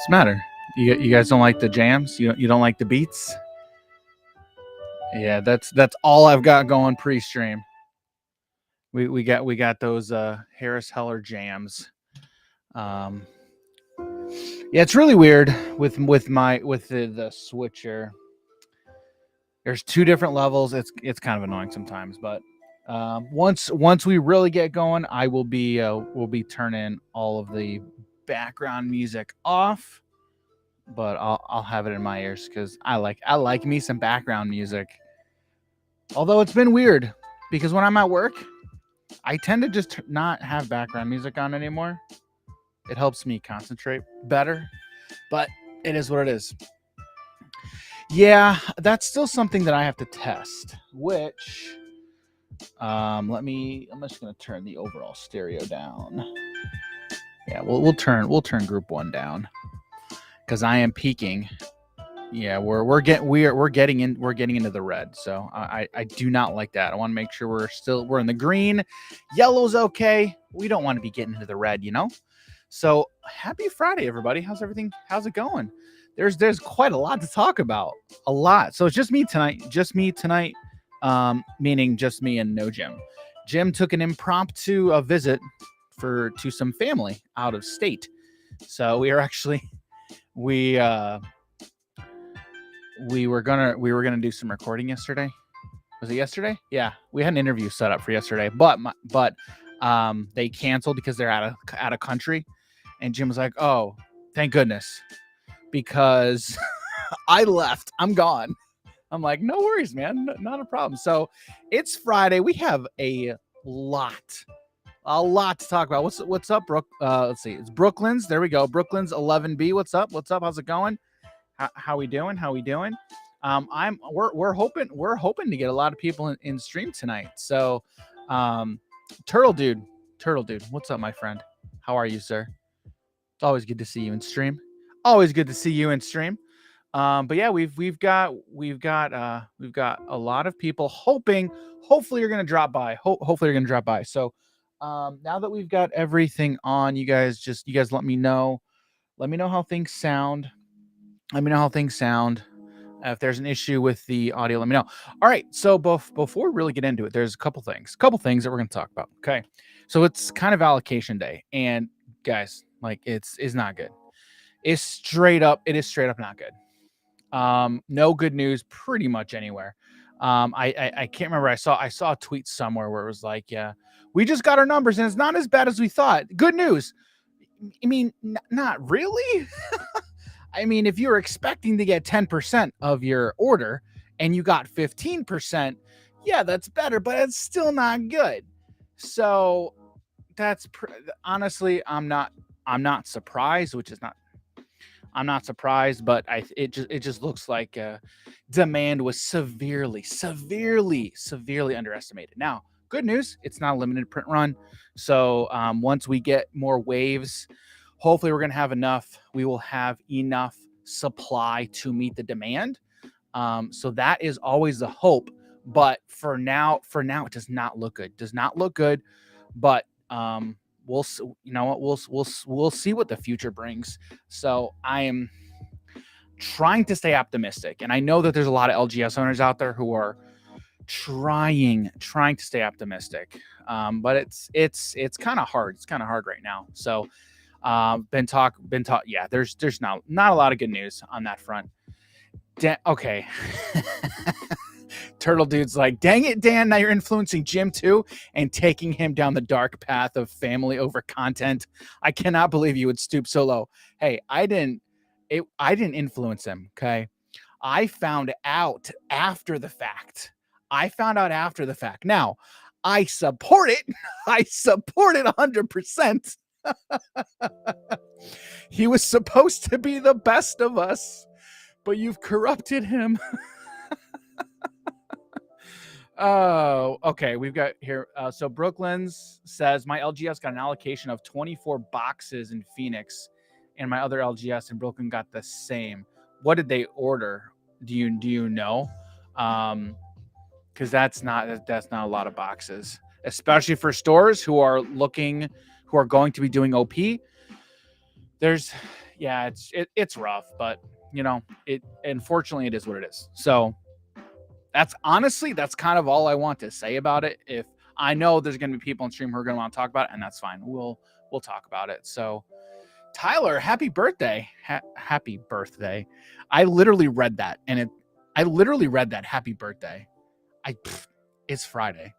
What's the matter? You guys don't like the jams? You don't like the beats? Yeah, that's all I've got going pre-stream. We got those Harris Heller jams. Yeah, it's really weird with the switcher. There's two different levels. It's kind of annoying sometimes, but once we really get going, I will be we'll be turning all of the background music off, but I'll have it in my ears because I like me some background music. Although it's been weird because when I'm at work, I tend to just not have background music on anymore. It helps me concentrate better, but it is what it is. Yeah, that's still something that I have to test, which I'm just going to turn the overall stereo down. Yeah, we'll turn group 1 down cuz I am peaking. Yeah, we're getting into the red. So I do not like that. I want to make sure we're in the green. Yellow's okay. We don't want to be getting into the red, So happy Friday, everybody. How's everything? How's it going? There's quite a lot to talk about. A lot. So it's just me tonight. Meaning just me and no Jim. Jim took an impromptu visit to some family out of state. So we were gonna do some recording yesterday. Was it yesterday? Yeah, we had an interview set up for yesterday, but they canceled because they're out of country. And Jim was like, "Oh, thank goodness," because I left. I'm gone. I'm like, "No worries, man, not a problem." So it's Friday. We have a lot A lot to talk about. What's up, Brooke? Let's see. It's Brooklyn's. There we go. Brooklyn's 11B. What's up? What's up? How's it going? How we doing? How we doing? We're hoping to get a lot of people in stream tonight. So, Turtle Dude, what's up, my friend? How are you, sir? It's always good to see you in stream. Always good to see you in stream. But yeah, we've got a lot of people hopefully you're gonna drop by. Hopefully you're gonna drop by. So now that we've got everything on, you guys let me know how things sound. Let me know how things sound. If there's an issue with the audio, let me know. All right, so before we really get into it, there's a couple things that we're gonna talk about. Okay, so it's kind of allocation day, and guys, like it's not good. It is straight up not good. No good news pretty much anywhere. I can't remember. I saw a tweet somewhere where it was like, yeah, we just got our numbers and it's not as bad as we thought. Good news. I mean, not really. I mean, if you're expecting to get 10% of your order and you got 15%, yeah, that's better, but it's still not good. So that's honestly, I'm not surprised, I'm not surprised, but it just looks like demand was severely underestimated. Now, good news, it's not a limited print run. So once we get more waves, hopefully we're going to have enough. We will have enough supply to meet the demand. So that is always the hope. But for now, it does not look good. But we'll see what the future brings. So I am trying to stay optimistic, and I know that there's a lot of LGS owners out there who are trying to stay optimistic. But it's kind of hard. It's kind of hard right now. So been talk. Yeah, there's not a lot of good news on that front. Okay. Turtle Dude's like, dang it, Dan, now you're influencing Jim too and taking him down the dark path of family over content. I cannot believe you would stoop so low. Hey, I didn't influence him, okay? I found out after the fact. Now, I support it. I support it 100%. He was supposed to be the best of us, but you've corrupted him. Oh, okay. We've got here. So Brooklyn's says my LGS got an allocation of 24 boxes in Phoenix, and my other LGS in Brooklyn got the same. What did they order? Do you know? Because that's not a lot of boxes, especially for stores who are going to be doing OP. It's rough, but unfortunately it is what it is. So that's kind of all I want to say about it. If I know there's going to be people on stream who are going to want to talk about it, and that's fine. We'll talk about it. So Tyler, happy birthday. Happy birthday. I literally read that happy birthday. It's Friday.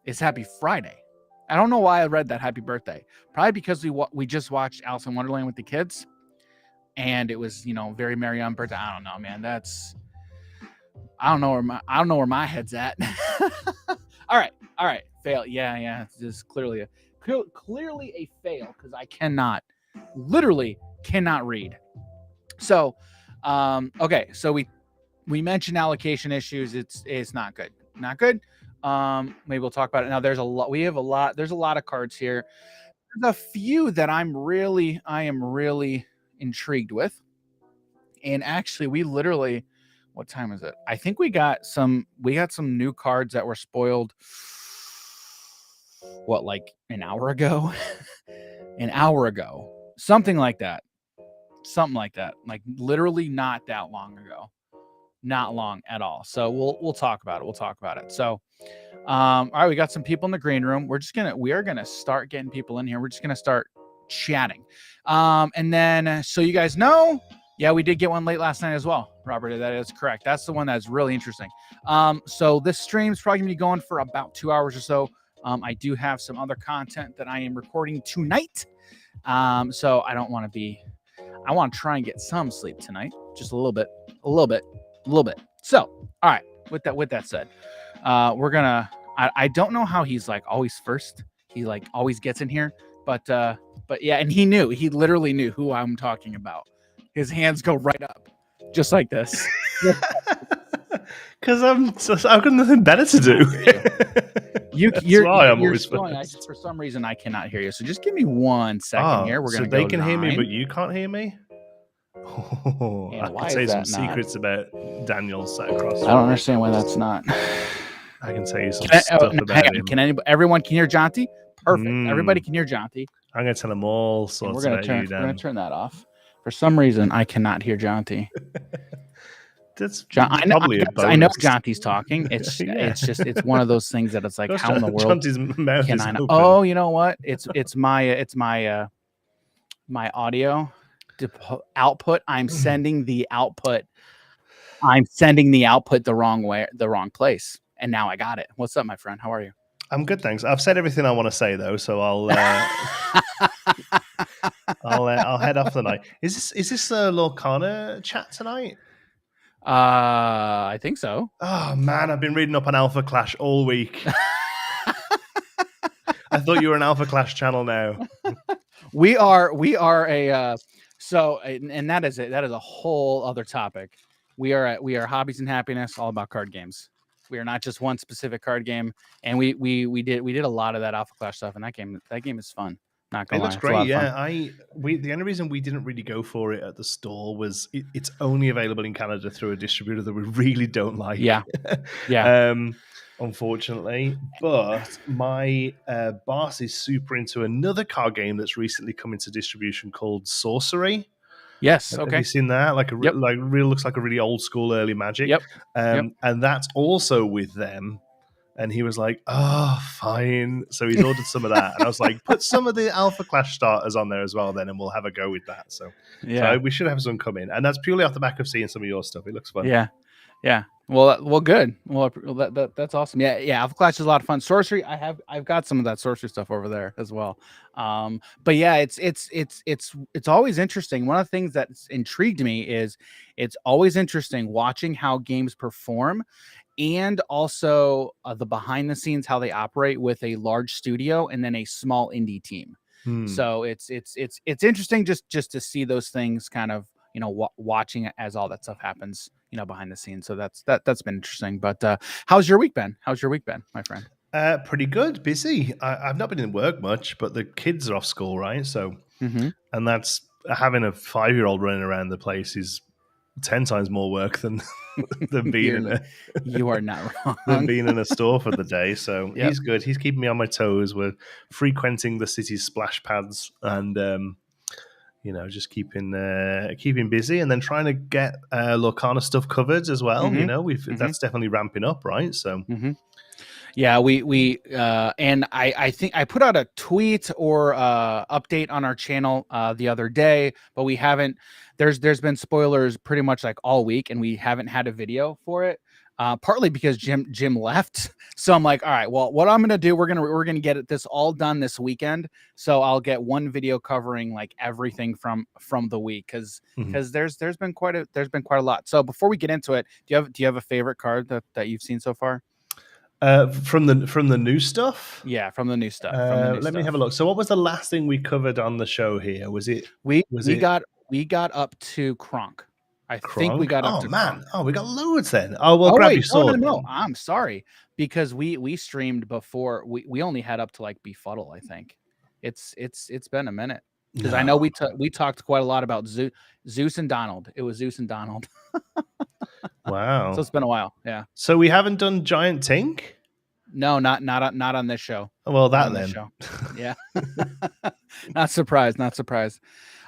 It's happy Friday. I don't know why I read that happy birthday. Probably because we just watched Alice in Wonderland with the kids, and it was very merry on birthday. I don't know, man. I don't know where my head's at. All right. Fail. Yeah. It's just clearly a fail because I literally cannot read. So, okay. So we mentioned allocation issues. It's not good. Maybe we'll talk about it now. There's a lot of cards here. There's a few that I am really intrigued with. And actually, what time is it? I think we got some new cards that were spoiled. What, like an hour ago? Something like that. Like literally not that long ago. Not long at all. So we'll talk about it. So all right, we got some people in the green room. We are gonna start getting people in here. We're just gonna start chatting. And then so you guys know, yeah, we did get one late last night as well, Robert. That is correct. That's the one that's really interesting. So this stream's probably gonna be going for about 2 hours or so. I do have some other content that I am recording tonight. So I want to try and get some sleep tonight, just a little bit. So, all right. With that said, we're gonna. I don't know how he's like always first. he like always gets in here. But yeah, and he literally knew who I'm talking about. His hands go right up, just like this. Because I've got nothing better to do. That's why I'm always first. For some reason, I cannot hear you. So just give me 1 second here. We're so gonna they go can hear me, 9. but you can't hear me. Oh, And I why could is say some that not? secrets about Daniel sat across. I don't understand why that's not. I can tell you some stuff about him. Everyone can hear Jonty? Perfect. Everybody can hear Jonty. I'm going to tell him all sorts about you, Dan. We're going to turn that off. For some reason, I cannot hear Jonty. That's probably a bonus. I know Jonty's talking. It's it's one of those things that it's like, how in the world Jonty's mouth can is I know? open. Oh, you know what? It's my my audio output. I'm sending the output the wrong way, the wrong place, and now I got it. What's up, my friend? How are you? I'm good, thanks. I've said everything I want to say though, so I'll I'll head off tonight. Is this a Lorcana chat tonight? I think so. Oh man, I've been reading up on Alpha Clash all week. I thought you were an Alpha Clash channel now. We are a so, and that is it. That is a whole other topic. We are Hobbies and Happiness, all about card games. We are not just one specific card game, and we did a lot of that Alpha Clash stuff, and that game is fun. Not gonna lie, it looks great. Yeah, the only reason we didn't really go for it at the store was it's only available in Canada through a distributor that we really don't like. Yeah. Unfortunately, but my boss is super into another card game that's recently come into distribution called Sorcery. Yes. Okay. Have you seen that? Like looks like a really old school early Magic. Yep. And that's also with them. And he was like, "Oh, fine." So he's ordered some of that, and I was like, "Put some of the Alpha Clash starters on there as well, then, and we'll have a go with that." So we should have some come in, and that's purely off the back of seeing some of your stuff. It looks fun. Yeah. Well, good. Well, that's awesome. Yeah. Alpha Clash is a lot of fun. Sorcery, I've got some of that sorcery stuff over there as well. But yeah, it's always interesting. One of the things that's intrigued me is it's always interesting watching how games perform, and also the behind the scenes, how they operate with a large studio and then a small indie team. So it's interesting just to see those things kind of, watching as all that stuff happens, behind the scenes. So that's been interesting. But how's your week been, my friend? Pretty good. Busy. I've not been in work much, but the kids are off school, right? So, and that's having a 5-year-old running around the place is 10 times more work than being you are not wrong. than being in a store for the day. So he's good. He's keeping me on my toes. We're frequenting the city's splash pads and just keeping busy, and then trying to get Lorcana stuff covered as well. That's definitely ramping up, right? So yeah, we and I think I put out a tweet or update on our channel the other day, but we haven't. There's been spoilers pretty much like all week, and we haven't had a video for it. Partly because Jim left, so I'm like, all right, well, what I'm gonna do, we're gonna get this all done this weekend. So I'll get one video covering like everything from the week, because there's been quite a lot. So before we get into it, do you have a favorite card that you've seen so far? From the new stuff? Yeah, from the new stuff. Let me have a look. So what was the last thing we covered on the show here? Was it we got up to Kronk. I think we got up to man. Kronk. Oh, we got loads then. Oh, well, grab your sword. No. I'm sorry, because we streamed before. We only had up to like Befuddle, I think. It's been a minute, because I know we talked quite a lot about Zeus and Donald. It was Zeus and Donald. Wow. So it's been a while. Yeah. So we haven't done Giant Tink? No, not on this show. Well, that then. Show. Yeah. Not surprised.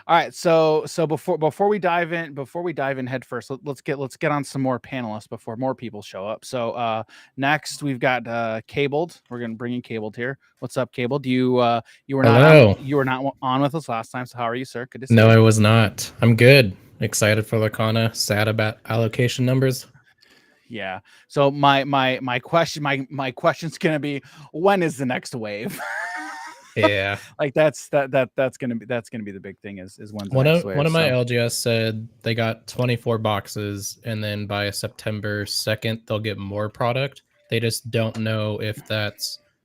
All right, so before we dive in head first, let's get on some more panelists before more people show up. So next we've got Cabled. We're gonna bring in Cabled here. What's up, Cabled? You were not on with us last time. So how are you, sir? Good to see you. No, I was not. I'm good. Excited for Lorcana. Sad about allocation numbers. Yeah. So my question's gonna be, when is the next wave? Yeah. Like that's gonna be the big thing is when's the next wave. One of my LGS said they got 24 boxes, and then by September 2nd they'll get more product. They just don't know if that's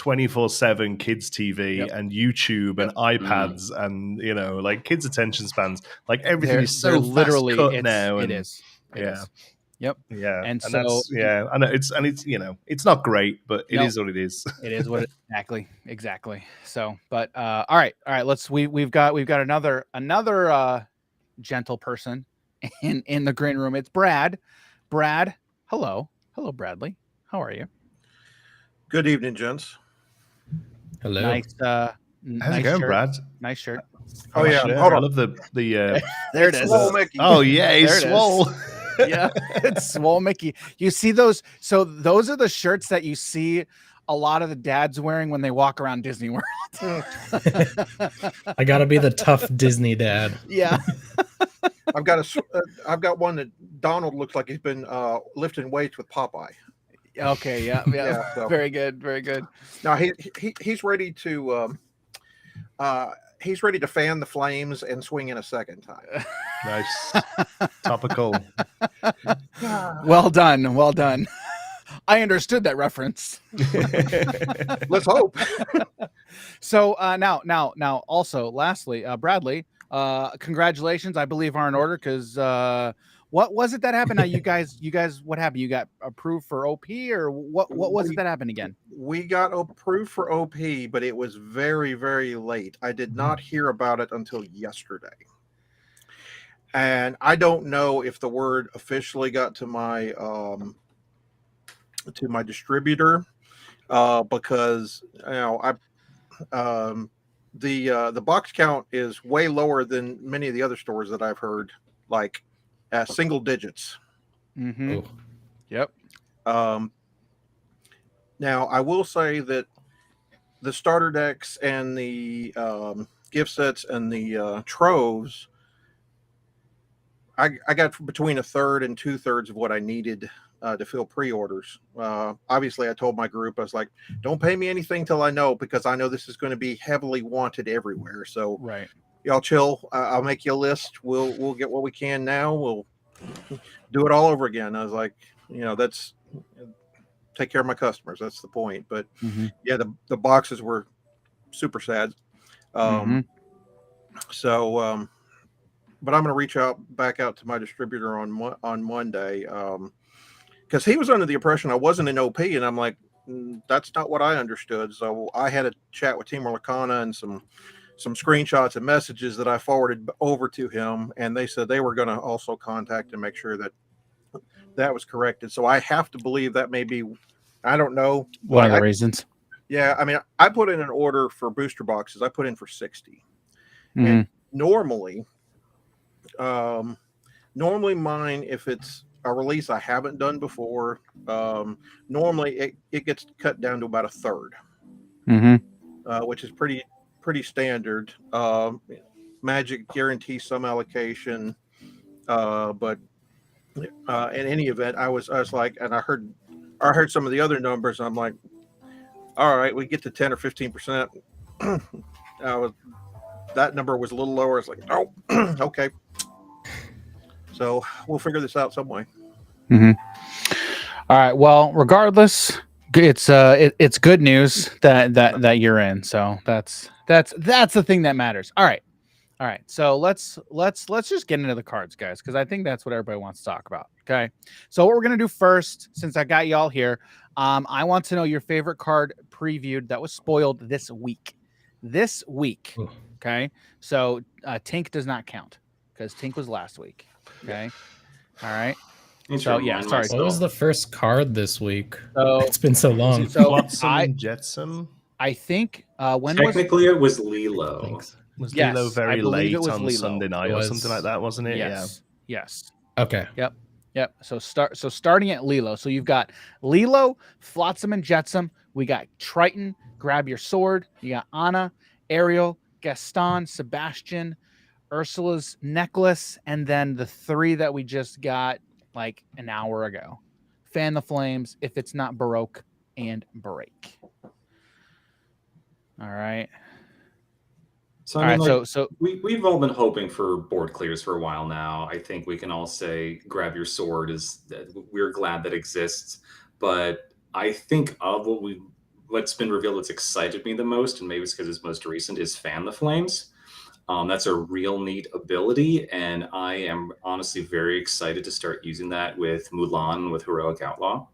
24/7 kids TV and YouTube and iPads and like kids' attention spans. Like everything is so literally fast cut now. It and is. It is. Yep. Yeah. And so that's, I know it's it's not great, but it is what it is. It is what exactly. So, but all right. We've got another gentle person in the green room. It's Brad. Brad, hello, Bradley. How are you? Good evening, gents. Hello. Nice. How's nice it going, shirt. Brad? Nice shirt. Oh yeah, sure. hold on. I love the there it is. Swole Mickey. Oh yeah, he's swole. Yeah, it's swole Mickey. You see those? So those are the shirts that you see a lot of the dads wearing when they walk around Disney World. I gotta be the tough Disney dad. Yeah. I've got one that Donald looks like he's been lifting weights with Popeye. Okay. Yeah. So. Very good. Now he's ready to fan the flames and swing in a second time. Nice. Topical. Well done. I understood that reference. Let's hope. So now also lastly, Bradley, congratulations. I believe are in order because what was it that happened? Now you guys, what happened? You got approved for OP or what was it that happened again? We got approved for OP, but it was very, very late. I did not hear about it until yesterday. And I don't know if the word officially got to my distributor because the box count is way lower than many of the other stores that I've heard, like single digits. Mm-hmm. Oh. Yep. Now I will say that the starter decks and the gift sets and the troves, I got between a third and 2/3 of what I needed to fill pre-orders. Obviously, I told my group, I was like, don't pay me anything till I know, because I know this is going to be heavily wanted everywhere. So right. Y'all chill. I'll make you a list. We'll get what we can now. We'll do it all over again. I was like, that's take care of my customers. That's the point. But yeah, the boxes were super sad. So, but I'm going to reach back out to my distributor on Monday. Because he was under the impression I wasn't in OP, and I'm like, that's not what I understood. So I had a chat with Team Lorcana and some screenshots and messages that I forwarded over to him, and they said they were going to also contact and make sure that was corrected. So I have to believe that may be, I don't know, one of the reasons. Yeah, I mean, I put in an order for booster boxes. I put in for 60, and normally mine, if it's a release I haven't done before, normally it gets cut down to about a third, which is pretty standard. Magic guarantees some allocation, but in any event, I was like, and I heard some of the other numbers, and I'm like, all right, we get to 10 or 15%. That number was a little lower. It's like, oh, okay. So we'll figure this out some way. All right. Well, regardless, it's good news that you're in. So that's the thing that matters. All right. So let's just get into the cards, guys, because I think that's what everybody wants to talk about. Okay. So what we're gonna do first, since I got y'all here, I want to know your favorite card previewed that was spoiled this week. Okay. So Tink does not count because Tink was last week. Okay. All right. So yeah, sorry. What was the first card this week? It's been so long. Flotsam and Jetsam. I think when technically it was Lilo. Was Lilo very late on Lilo. Sunday night or something like that, wasn't it? Yes. Yeah. Yes. Okay. Yep. So starting at Lilo. So you've got Lilo, Flotsam and Jetsam. We got Triton, Grab Your Sword. You got Anna, Ariel, Gaston, Sebastian, Ursula's Necklace, and then the 3 that we just got like an hour ago. Fan the Flames, If It's Not Baroque, and Break. All right. So I mean, we've all been hoping for board clears for a while now. I think we can all say Grab Your Sword we're glad that exists. But I think of what we what's been revealed that's excited me the most, and maybe it's because it's most recent, is Fan the Flames. That's a real neat ability, and I am honestly very excited to start using that with Mulan with Heroic Outlaw.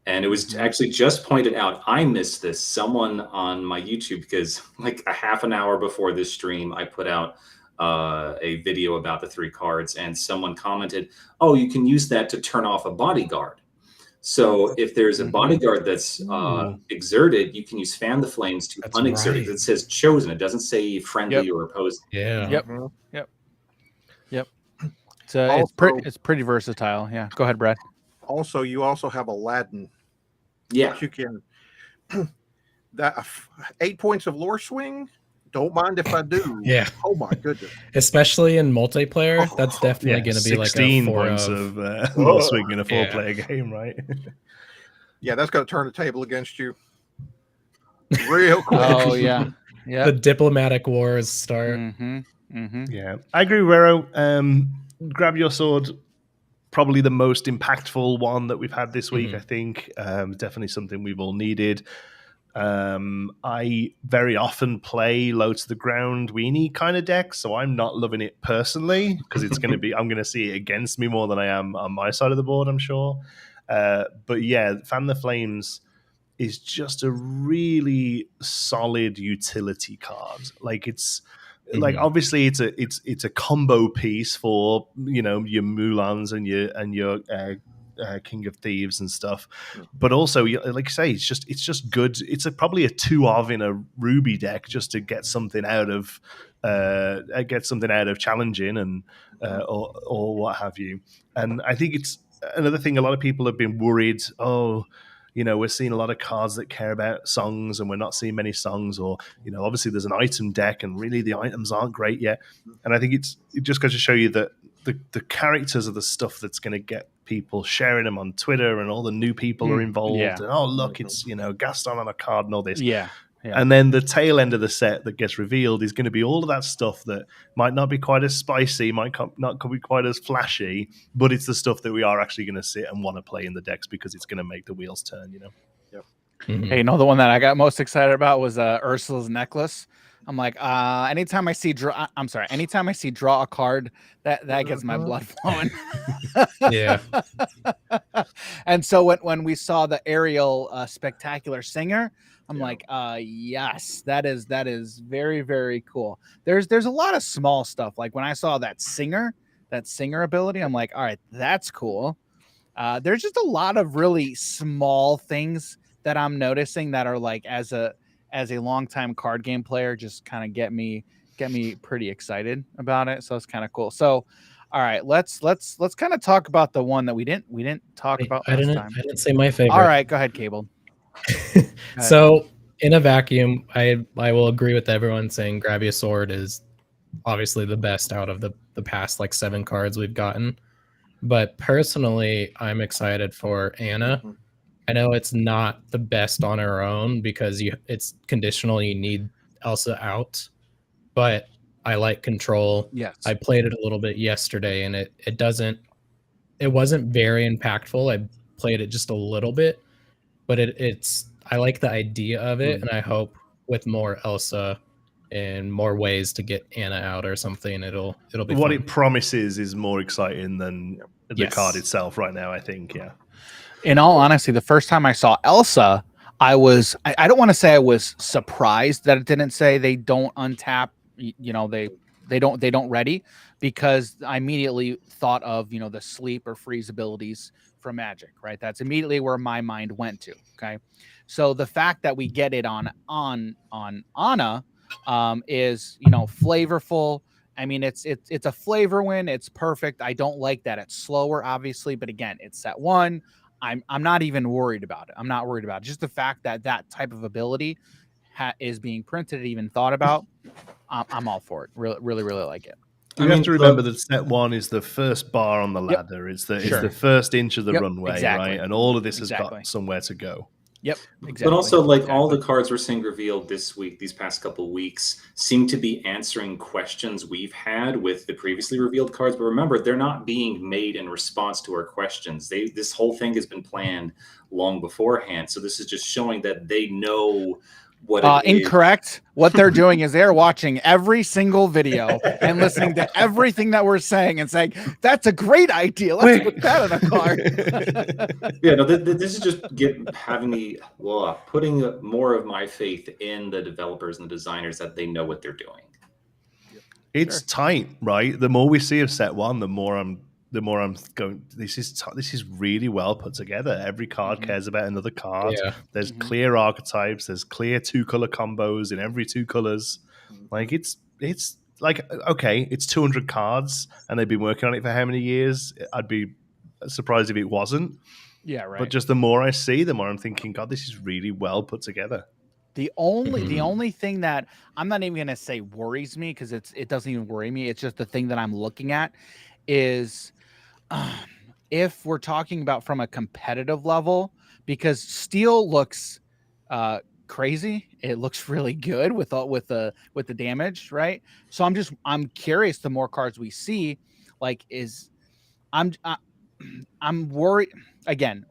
And it was actually just pointed out, I missed this. Someone on my YouTube, because like a half an hour before this stream, I put out a video about the 3 cards, and someone commented, "Oh, you can use that to turn off a bodyguard." So if there's a bodyguard that's exerted, you can use Fan the Flames to unexert it. It says chosen. It doesn't say friendly or opposing. Yeah. Yep. So it's pretty versatile. Yeah. Go ahead, Brad. Also, you also have Aladdin. Yeah. You can that 8 points of lore swing. Don't mind if I do. Yeah. Oh my goodness. Especially in multiplayer, that's definitely going to be like 16 points of lore swing in a 4-player game, right? Yeah, that's going to turn the table against you real quick. Oh yeah. Yeah. The diplomatic wars start. Yeah, I agree, Rero. Grab your sword. Probably the most impactful one that we've had this week, I think. Definitely something we've all needed. I very often play low to the ground weenie kind of deck, so I'm not loving it personally because it's going to be, I'm going to see it against me more than I am on my side of the board, I'm sure. But yeah, Fan the Flames is just a really solid utility card. Like it's like obviously it's a combo piece for, you know, your Mulans and your King of Thieves and stuff, but also, like you say, it's just good. It's probably a 2 of in a Ruby deck just to get something out of challenging and or what have you. And I think it's another thing. A lot of people have been worried. Oh, you know, we're seeing a lot of cards that care about songs, and we're not seeing many songs. Or, you know, obviously there's an item deck, and really the items aren't great yet. And I think it just goes to show you that the characters are the stuff that's going to get people sharing them on Twitter, and all the new people are involved. And oh, look, it's, you know, Gaston on a card and all this. Yeah. And then the tail end of the set that gets revealed is going to be all of that stuff that might not be quite as spicy, might not be quite as flashy, but it's the stuff that we are actually going to sit and want to play in the decks because it's going to make the wheels turn, you know? Yep. Hey, you know, the one that I got most excited about was Ursula's necklace. I'm like, anytime I see draw a card, that gets my blood flowing. Yeah. And so when we saw the Ariel Spectacular Singer, I'm like, yes, that is very, very cool. There's a lot of small stuff. Like when I saw that singer ability, I'm like, all right, that's cool. There's just a lot of really small things that I'm noticing that are like, as a longtime card game player, just kind of get me pretty excited about it. So it's kind of cool. So, all right, let's kind of talk about the one that we didn't talk about last time. I didn't say my favorite. All right, go ahead, Cable. So in a vacuum, I will agree with everyone saying Grab Your Sword is obviously the best out of the past like 7 cards we've gotten. But personally, I'm excited for Anna. I know it's not the best on her own because it's conditional. You need Elsa out, but I like control. Yes, I played it a little bit yesterday, and it wasn't very impactful. I played it just a little bit, but I like the idea of it, and I hope with more Elsa and more ways to get Anna out or something, it'll be what fun. it promises is more exciting than the card itself right now, I think. Yeah. In all honesty, the first time I saw Elsa, I don't want to say I was surprised that it didn't say they don't untap, you know, they don't ready, because I immediately thought of, you know, the sleep or freeze abilities from Magic, right? That's immediately where my mind went to. Okay. So the fact that we get it on Anna is, you know, flavorful. I mean, it's a flavor win. It's perfect. I don't like that it's slower, obviously, but again, it's set 1. I'm not even worried about it. I'm not worried about it. Just the fact that that type of ability is being printed, even thought about, I'm all for it. Really like it. You have to remember that set 1 is the first bar on the ladder. It's the first inch of the runway, right? And all of this has got somewhere to go. Yep, exactly. But also, like all the cards we're seeing revealed this week, these past couple of weeks, seem to be answering questions we've had with the previously revealed cards. But remember, they're not being made in response to our questions. This whole thing has been planned long beforehand. So this is just showing that they know what it is. Incorrect. What they're doing is they're watching every single video and listening to everything that we're saying and saying, that's a great idea. Let's put that on a card. Yeah, no, this is just having me putting more of my faith in the developers and the designers that they know what they're doing. It's tight, right? The more we see of set one, the more I'm going. This is really well put together. Every card cares about another card. Yeah. There's clear archetypes. There's clear 2-color combos in every 2 colors. Like it's like, okay, it's 200 cards, and they've been working on it for how many years? I'd be surprised if it wasn't. Yeah, right. But just the more I see, the more I'm thinking, God, this is really well put together. The only thing that I'm not even gonna say worries me, because it doesn't even worry me. It's just the thing that I'm looking at is if we're talking about from a competitive level, because Steel looks crazy. It looks really good with the damage, right? So I'm curious. The more cards we see, like I'm worried again.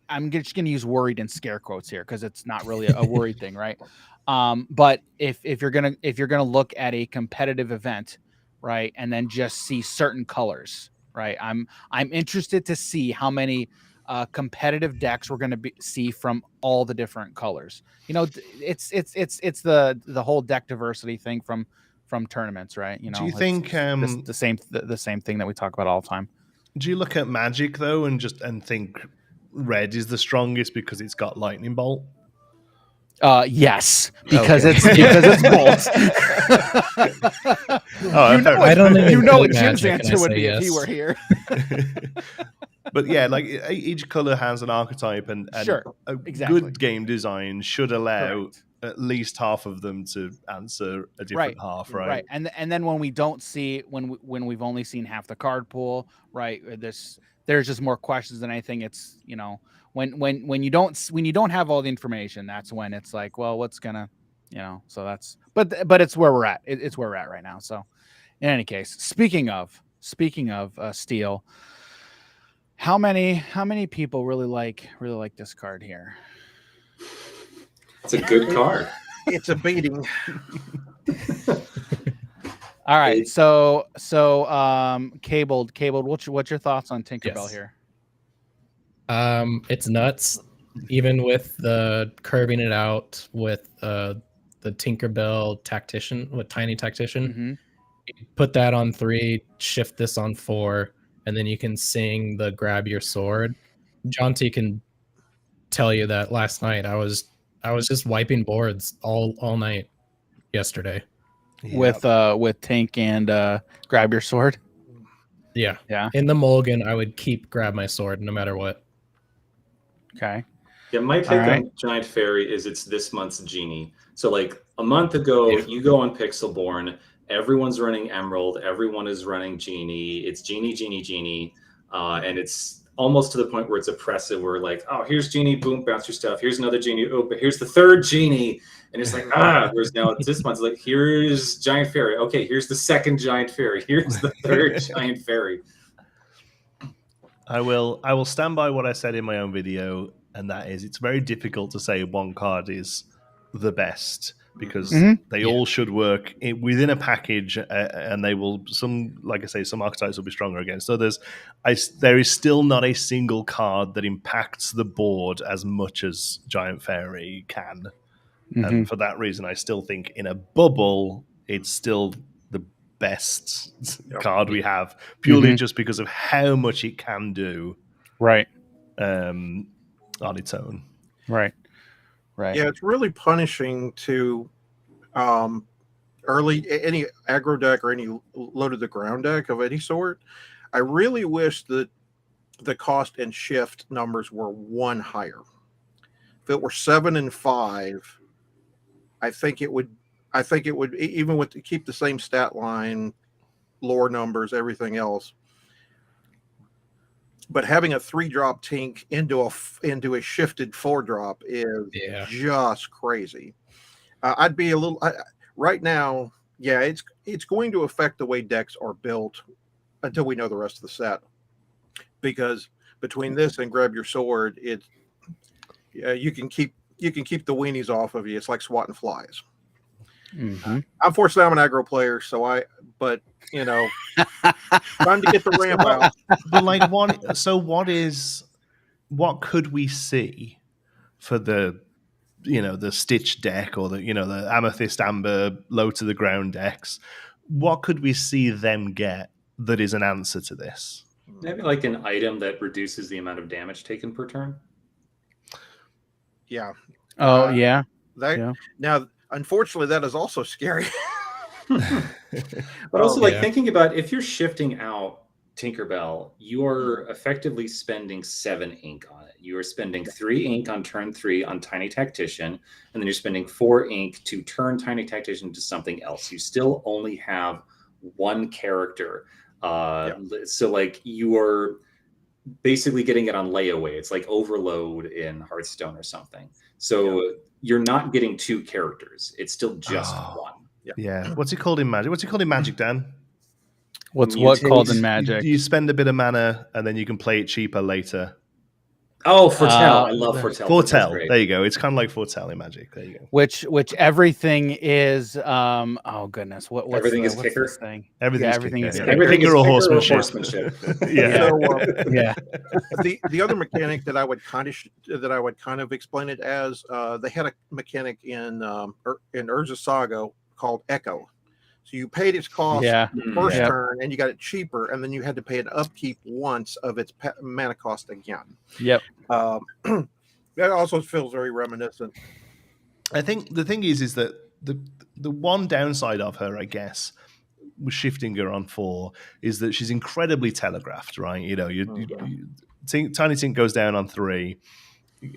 I'm just going to use worried in scare quotes here because it's not really a worried thing, right? But if you're gonna look at a competitive event, right, and then just see certain colors, right? I'm interested to see how many competitive decks we're going to see from all the different colors. You know, it's the whole deck diversity thing from tournaments, right? You know, do you think the same thing that we talk about all the time? Do you look at Magic though and think red is the strongest because it's got lightning bolt? Yes, because it's bolts. I don't even know what Jim's answer would be if he were here. But yeah, like each color has an archetype, and good game design should allow at least half of them to answer a different half, right? Right, and then when we don't see when we've only seen half the card pool, right? There's just more questions than anything. It's, you know, when you don't have all the information, that's when it's like, well, what's gonna, you know? So that's but it's where we're at. It's where we're at right now. So in any case, speaking of Steel, how many people really like this card here? It's a good card. It's a beating. All right, so cabled. What's your thoughts on Tinkerbell here? It's nuts. Even with the curving it out with the Tinkerbell tactician, with Tiny Tactician, you put that on 3, shift this on 4, and then you can sing the grab your sword. John T can tell you that last night I was just wiping boards all night yesterday. With Tink and grab your sword. Yeah. Yeah. In the mulligan, I would keep grab my sword no matter what. Okay. Yeah, my take on Giant Fairy is it's this month's Genie. So like a month ago, you go on Pixelborn, everyone's running Emerald, everyone is running Genie. It's Genie, and it's almost to the point where it's oppressive. We're like, oh, here's Genie, boom, bounce your stuff. Here's another Genie, oh, but here's the third Genie. And it's like, whereas now it's this month's like, here's Giant Fairy. Okay, here's the second Giant Fairy. Here's the third Giant Fairy. I will stand by what I said in my own video, and that is, it's very difficult to say one card is the best because they all should work within a package, and they will, like I say, some archetypes will be stronger against others. There is still not a single card that impacts the board as much as Giant Fairy can. And for that reason, I still think in a bubble, it's still the best card we have, purely just because of how much it can do, right? On its own, right. Yeah, it's really punishing to early any aggro deck or any low to the ground deck of any sort. I really wish that the cost and shift numbers were 1 higher. If it were 7 and 5. I think it would, even with to keep the same stat line, lore numbers, everything else. But having a 3-drop Tink into a shifted 4-drop is just crazy. I'd be a little right now. Yeah, it's going to affect the way decks are built until we know the rest of the set. Because between this and grab your sword, you can keep the weenies off of you. It's like swatting flies. Mm-hmm. Unfortunately, I'm an aggro player, but you know, trying to get the ramp out. But like, what could we see for the Stitch deck or the Amethyst Amber low to the ground decks? What could we see them get that is an answer to this? Maybe like an item that reduces the amount of damage taken per turn. Yeah. Oh yeah. Now, unfortunately, that is also scary. But also, thinking about if you're shifting out Tinkerbell, you are effectively spending 7 ink on it. You are spending 3 ink on turn 3 on Tiny Tactician, and then you're spending 4 ink to turn Tiny Tactician to something else. You still only have 1 character. So like you are basically getting it on layaway. It's like Overload in Hearthstone or something. So you're not getting 2 characters. It's still just 1. Yeah. What's it called in Magic? Dan? What called in Magic? You spend a bit of mana and then you can play it cheaper later. Oh, Foretell. I love Foretell. Foretell. There you go. It's kind of like Foretell in Magic. There you go. Which everything is oh goodness. What's everything is kicker thing? Everything is kicker or horsemanship. Yeah. Yeah. The other mechanic that I would kind of explain it as they had a mechanic in Urza Saga called Echo. So you paid its cost the first turn, and you got it cheaper, and then you had to pay an upkeep once of its mana cost again. Yep. That also feels very reminiscent. I think the thing is that the one downside of her, I guess, with shifting her on 4 is that she's incredibly telegraphed, right? You know, Tiny Tink goes down on 3.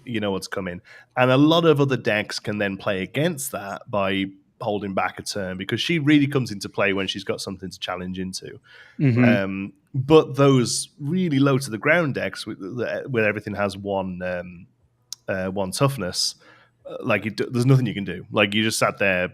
You know what's coming, and a lot of other decks can then play against that by holding back a turn, because she really comes into play when she's got something to challenge into. Mm-hmm. But those really low to the ground decks where everything has one toughness, there's nothing you can do. Like, you just sat there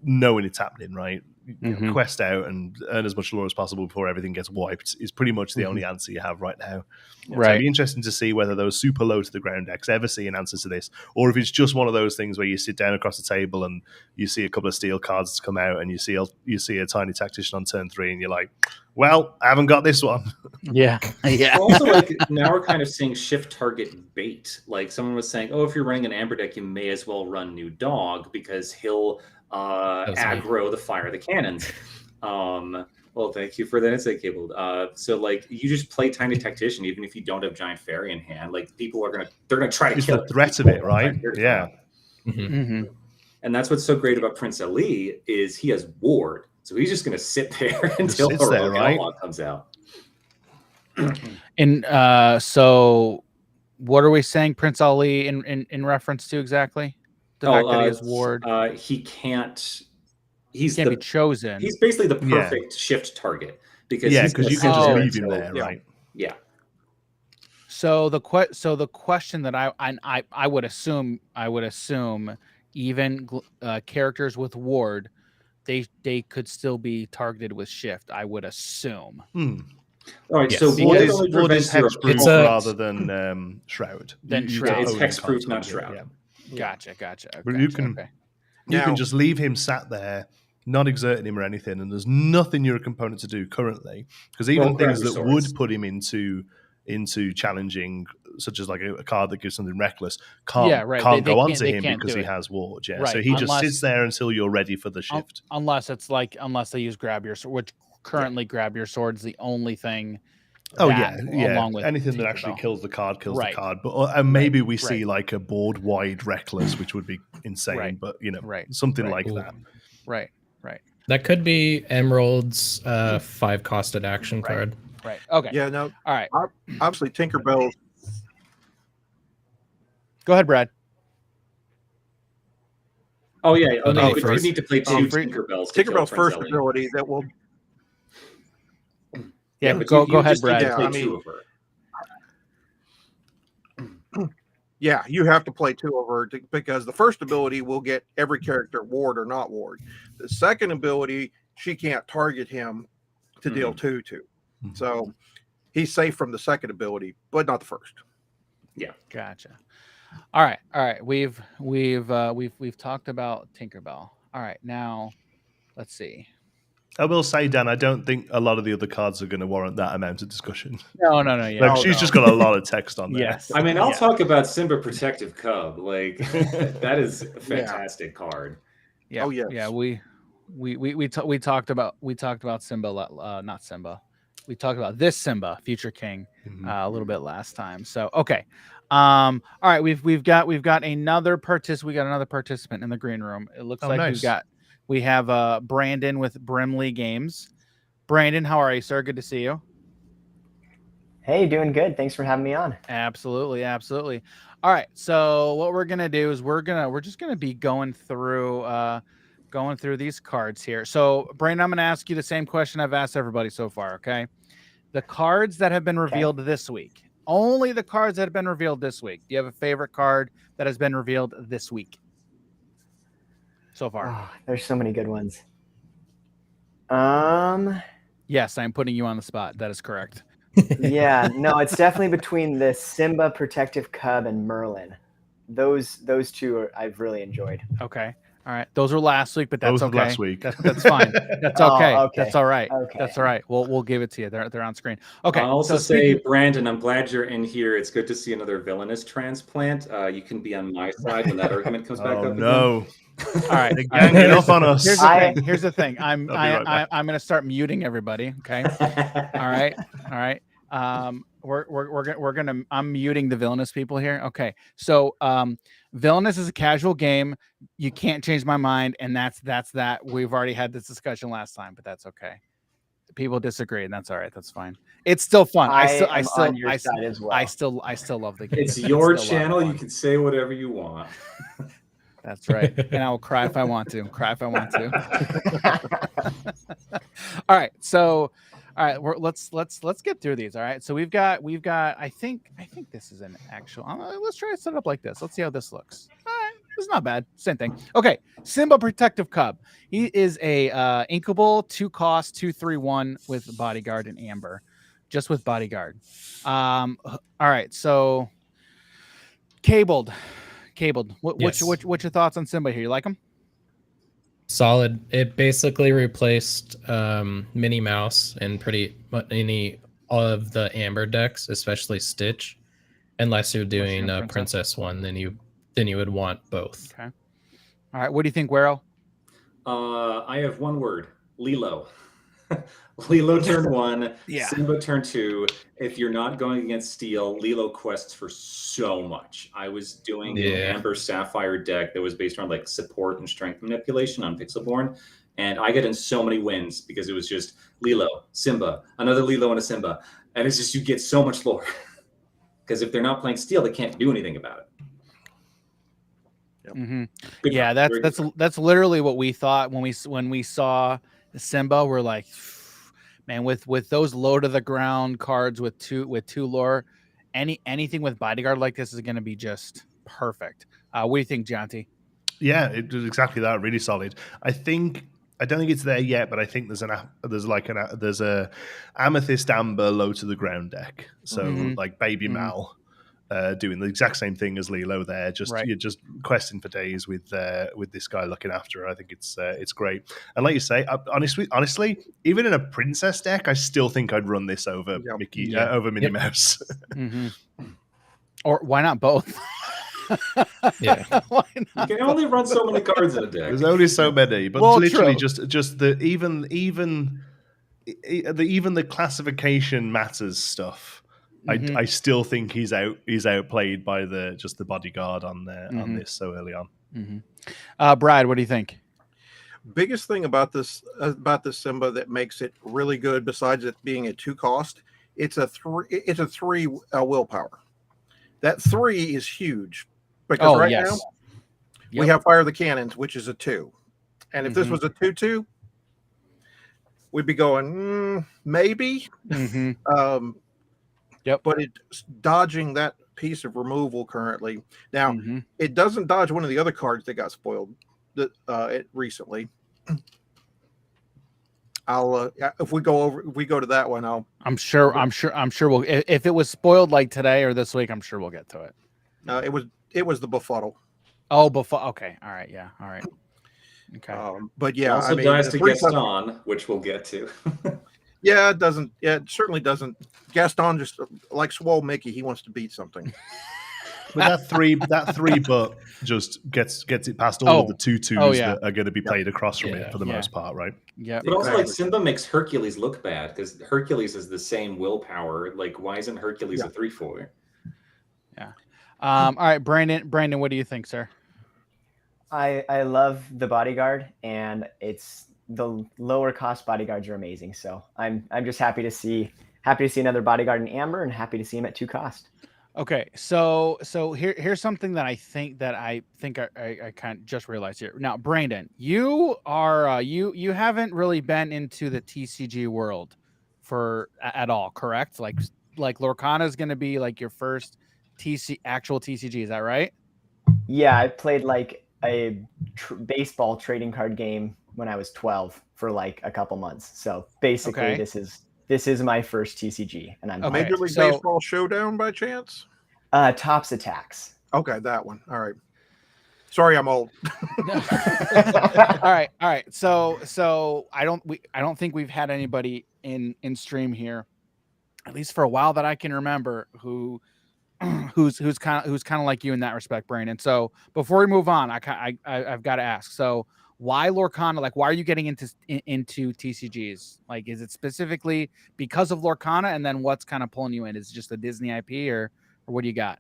knowing it's happening, right? Mm-hmm. Quest out and earn as much lore as possible before everything gets wiped is pretty much the only answer you have right now. Right. So it'd be interesting to see whether those super low to the ground decks ever see an answer to this, or if it's just one of those things where you sit down across the table and you see a couple of steel cards come out and you see a Tiny Tactician on turn 3 and you're like, well, I haven't got this one. Yeah. Also, now we're kind of seeing shift target bait. Like, someone was saying, if you're running an Amber deck, you may as well run New Dog because he'll aggro the fire the cannons. Well, thank you for that insight, Cable. So you just play Tiny Tactician even if you don't have Giant Fairy in hand. Like, people are they're gonna try to kill the threat of it, right? Yeah. Mm-hmm. And that's what's so great about Prince Ali is he has Ward, so he's just gonna sit there until Heroic Outlaw comes out. And so what are we saying Prince Ali in reference to exactly? The fact that he has Ward. He can't. He can't be chosen. He's basically the perfect shift target because you can just leave him there, right? Yeah. So the question that I would assume even characters with Ward, they could still be targeted with shift. I would assume. All right. Yes. So Ward is hexproof rather than Shroud. It's hexproof, not Shroud. Yeah. Gotcha. But you can just leave him sat there, not exerting him or anything, and there's nothing you're a component to do currently, because even things that would put him into challenging, such as like a card that gives something reckless, can't go onto him because he has Ward. Yeah, right. So he just sits there until you're ready for the shift. Unless they use Grab Your Sword, which currently Grab Your Sword is the only thing. Along with anything that actually kills the card kills the card. But maybe we see like a board wide reckless, which would be insane. But something like that. Right. That could be Emerald's 5-costed action card. Right. Okay. Yeah. No. All right. Obviously, Tinkerbell. Go ahead, Brad. Oh yeah. We need to play 2 Tinkerbells. Tinkerbell's first ability that will. Yeah, go ahead, Brad. Yeah, Yeah, you have to play 2 of her because the first ability will get every character ward or not ward. The second ability, she can't target him to deal 2 to. So he's safe from the second ability, but not the first. Yeah, gotcha. All right. We've talked about Tinkerbell. All right, now let's see. I will say, Dan, I don't think a lot of the other cards are going to warrant that amount of discussion. No. Yeah. Like, she's just got a lot of text on there. Yes. I mean, I'll talk about Simba Protective Cub. Like, that is a fantastic card. Yeah. Oh yes. Yeah. We talked about Simba. Not Simba. We talked about this Simba, Future King, a little bit last time. So okay. All right. We've got another participant. We got another participant in the green room. It looks like nice. we have Brandon with Brimley Games. Brandon, how are you, sir? Good to see you. Hey, doing good. Thanks for having me on. Absolutely. All right. So what we're gonna do is we're just gonna be going through these cards here. So Brandon, I'm gonna ask you the same question I've asked everybody so far. Okay. The cards that have been revealed this week. Only the cards that have been revealed this week. Do you have a favorite card that has been revealed this week so far? Oh, there's so many good ones. Yes, I'm putting you on the spot. That is correct. Yeah, no, it's definitely between the Simba Protective Cub and Merlin. Those 2 I've really enjoyed. Okay. All right. Those were last week, but that's Those were okay. last week. That's fine. That's okay. Oh, okay. That's all right. Okay. That's all right. We'll give it to you. They're on screen. Okay. I'll also say, Brandon, I'm glad you're in here. It's good to see another villainous transplant. You can be on my side when that argument comes back up. No. All right. They're ganging up on us. Here's the thing. I'm going to start muting everybody. Okay. All right. I'm muting the villainous people here. Okay. So, villainous is a casual game. You can't change my mind. And that's that. We've already had this discussion last time, but that's okay. People disagree, and that's all right. That's fine. It's still fun. I still on your side as well. I still love the game. It's your channel. You can say whatever you want. That's right. And I will cry if I want to. All right. So, all right. Let's get through these. All right. So we've got. I think this is an actual. Let's try to set it up like this. Let's see how this looks. All right. It's not bad. Same thing. Okay. Simba Protective Cub. He is a inkable 2-cost 2/3/1 with Bodyguard and Amber, just with Bodyguard. All right. So, cabled. What's your thoughts on Simba here? You like him? Solid. It basically replaced Minnie Mouse in pretty much all of the Amber decks, especially Stitch. Unless you're doing a Princess one, then you would want both. Okay. All right. What do you think, Wero? I have one word: Lilo. Lilo turn 1, Simba turn 2. If you're not going against Steel, Lilo quests for so much. I was doing an Amber Sapphire deck that was based around like support and strength manipulation on Pixelborn, and I get in so many wins because it was just Lilo, Simba, another Lilo and a Simba, and it's just you get so much lore. Because if they're not playing Steel, they can't do anything about it. Yep. Mm-hmm. Yeah, that's literally what we thought when we saw Simba. We're like, man, with those low to the ground cards with two lore, anything with Bodyguard like this is going to be just perfect. What do you think, Jonty? Yeah, it was exactly that. Really solid. I don't think it's there yet, but I think there's a Amethyst Amber low to the ground deck. So like Baby Mal. Doing the exact same thing as Lilo there, you're just questing for days with this guy looking after her. I think it's great. And like you say, honestly, even in a princess deck, I still think I'd run this over over Minnie Mouse. Or why not both? Yeah, why not? You can only run so many cards in a deck. There's only so many, but literally just the even the classification matters stuff. I still think he's outplayed by the Bodyguard on this so early on. Brad, what do you think? Biggest thing about this Simba that makes it really good, besides it being a 2-cost, it's a 3 willpower. That 3 is huge because now we have Fire the Cannons, which is a 2, and if this was a 2/2, we'd be going maybe. But it's dodging that piece of removal currently. Now, it doesn't dodge one of the other cards that got spoiled recently. I'll if we go to that one, I'm sure we'll, if it was spoiled like today or this week, I'm sure we'll get to it. It was the befuddle. Oh, okay, all right, yeah, all right, okay. But yeah, it also dies to Gaston, which we'll get to. Yeah, it doesn't. Yeah, it certainly doesn't. Gaston just like Swole Mickey. He wants to beat something. But that three but just gets it past all of the 2/2s that are going to be played across from it for the most part, right? Yeah. But also, like, Simba makes Hercules look bad because Hercules is the same willpower. Like, why isn't Hercules a 3/4? Yeah. All right, Brandon, what do you think, sir? I love the bodyguard, and it's the lower cost bodyguards are amazing. So I'm just happy to see another bodyguard in Amber, and happy to see him at 2 cost. Okay, so here's something that I think I kind of just realized here. Now, Brandon, you are you haven't really been into the TCG world at all, correct? Like Lorcana is going to be like your first actual TCG, is that right? Yeah, I played like a baseball trading card game when I was 12 for like a couple months. So basically, this is my first TCG, and I'm Major League Baseball Showdown by chance. Tops Attacks. Okay, that one. All right. Sorry, I'm old. All right. So I don't think we've had anybody in stream here, at least for a while that I can remember, who's kind of like you in that respect, Brandon. So before we move on, I've got to ask. So why Lorcana? Like, why are you getting into TCGs? Like, is it specifically because of Lorcana? And then what's kind of pulling you in? Is it just the Disney IP, or what do you got?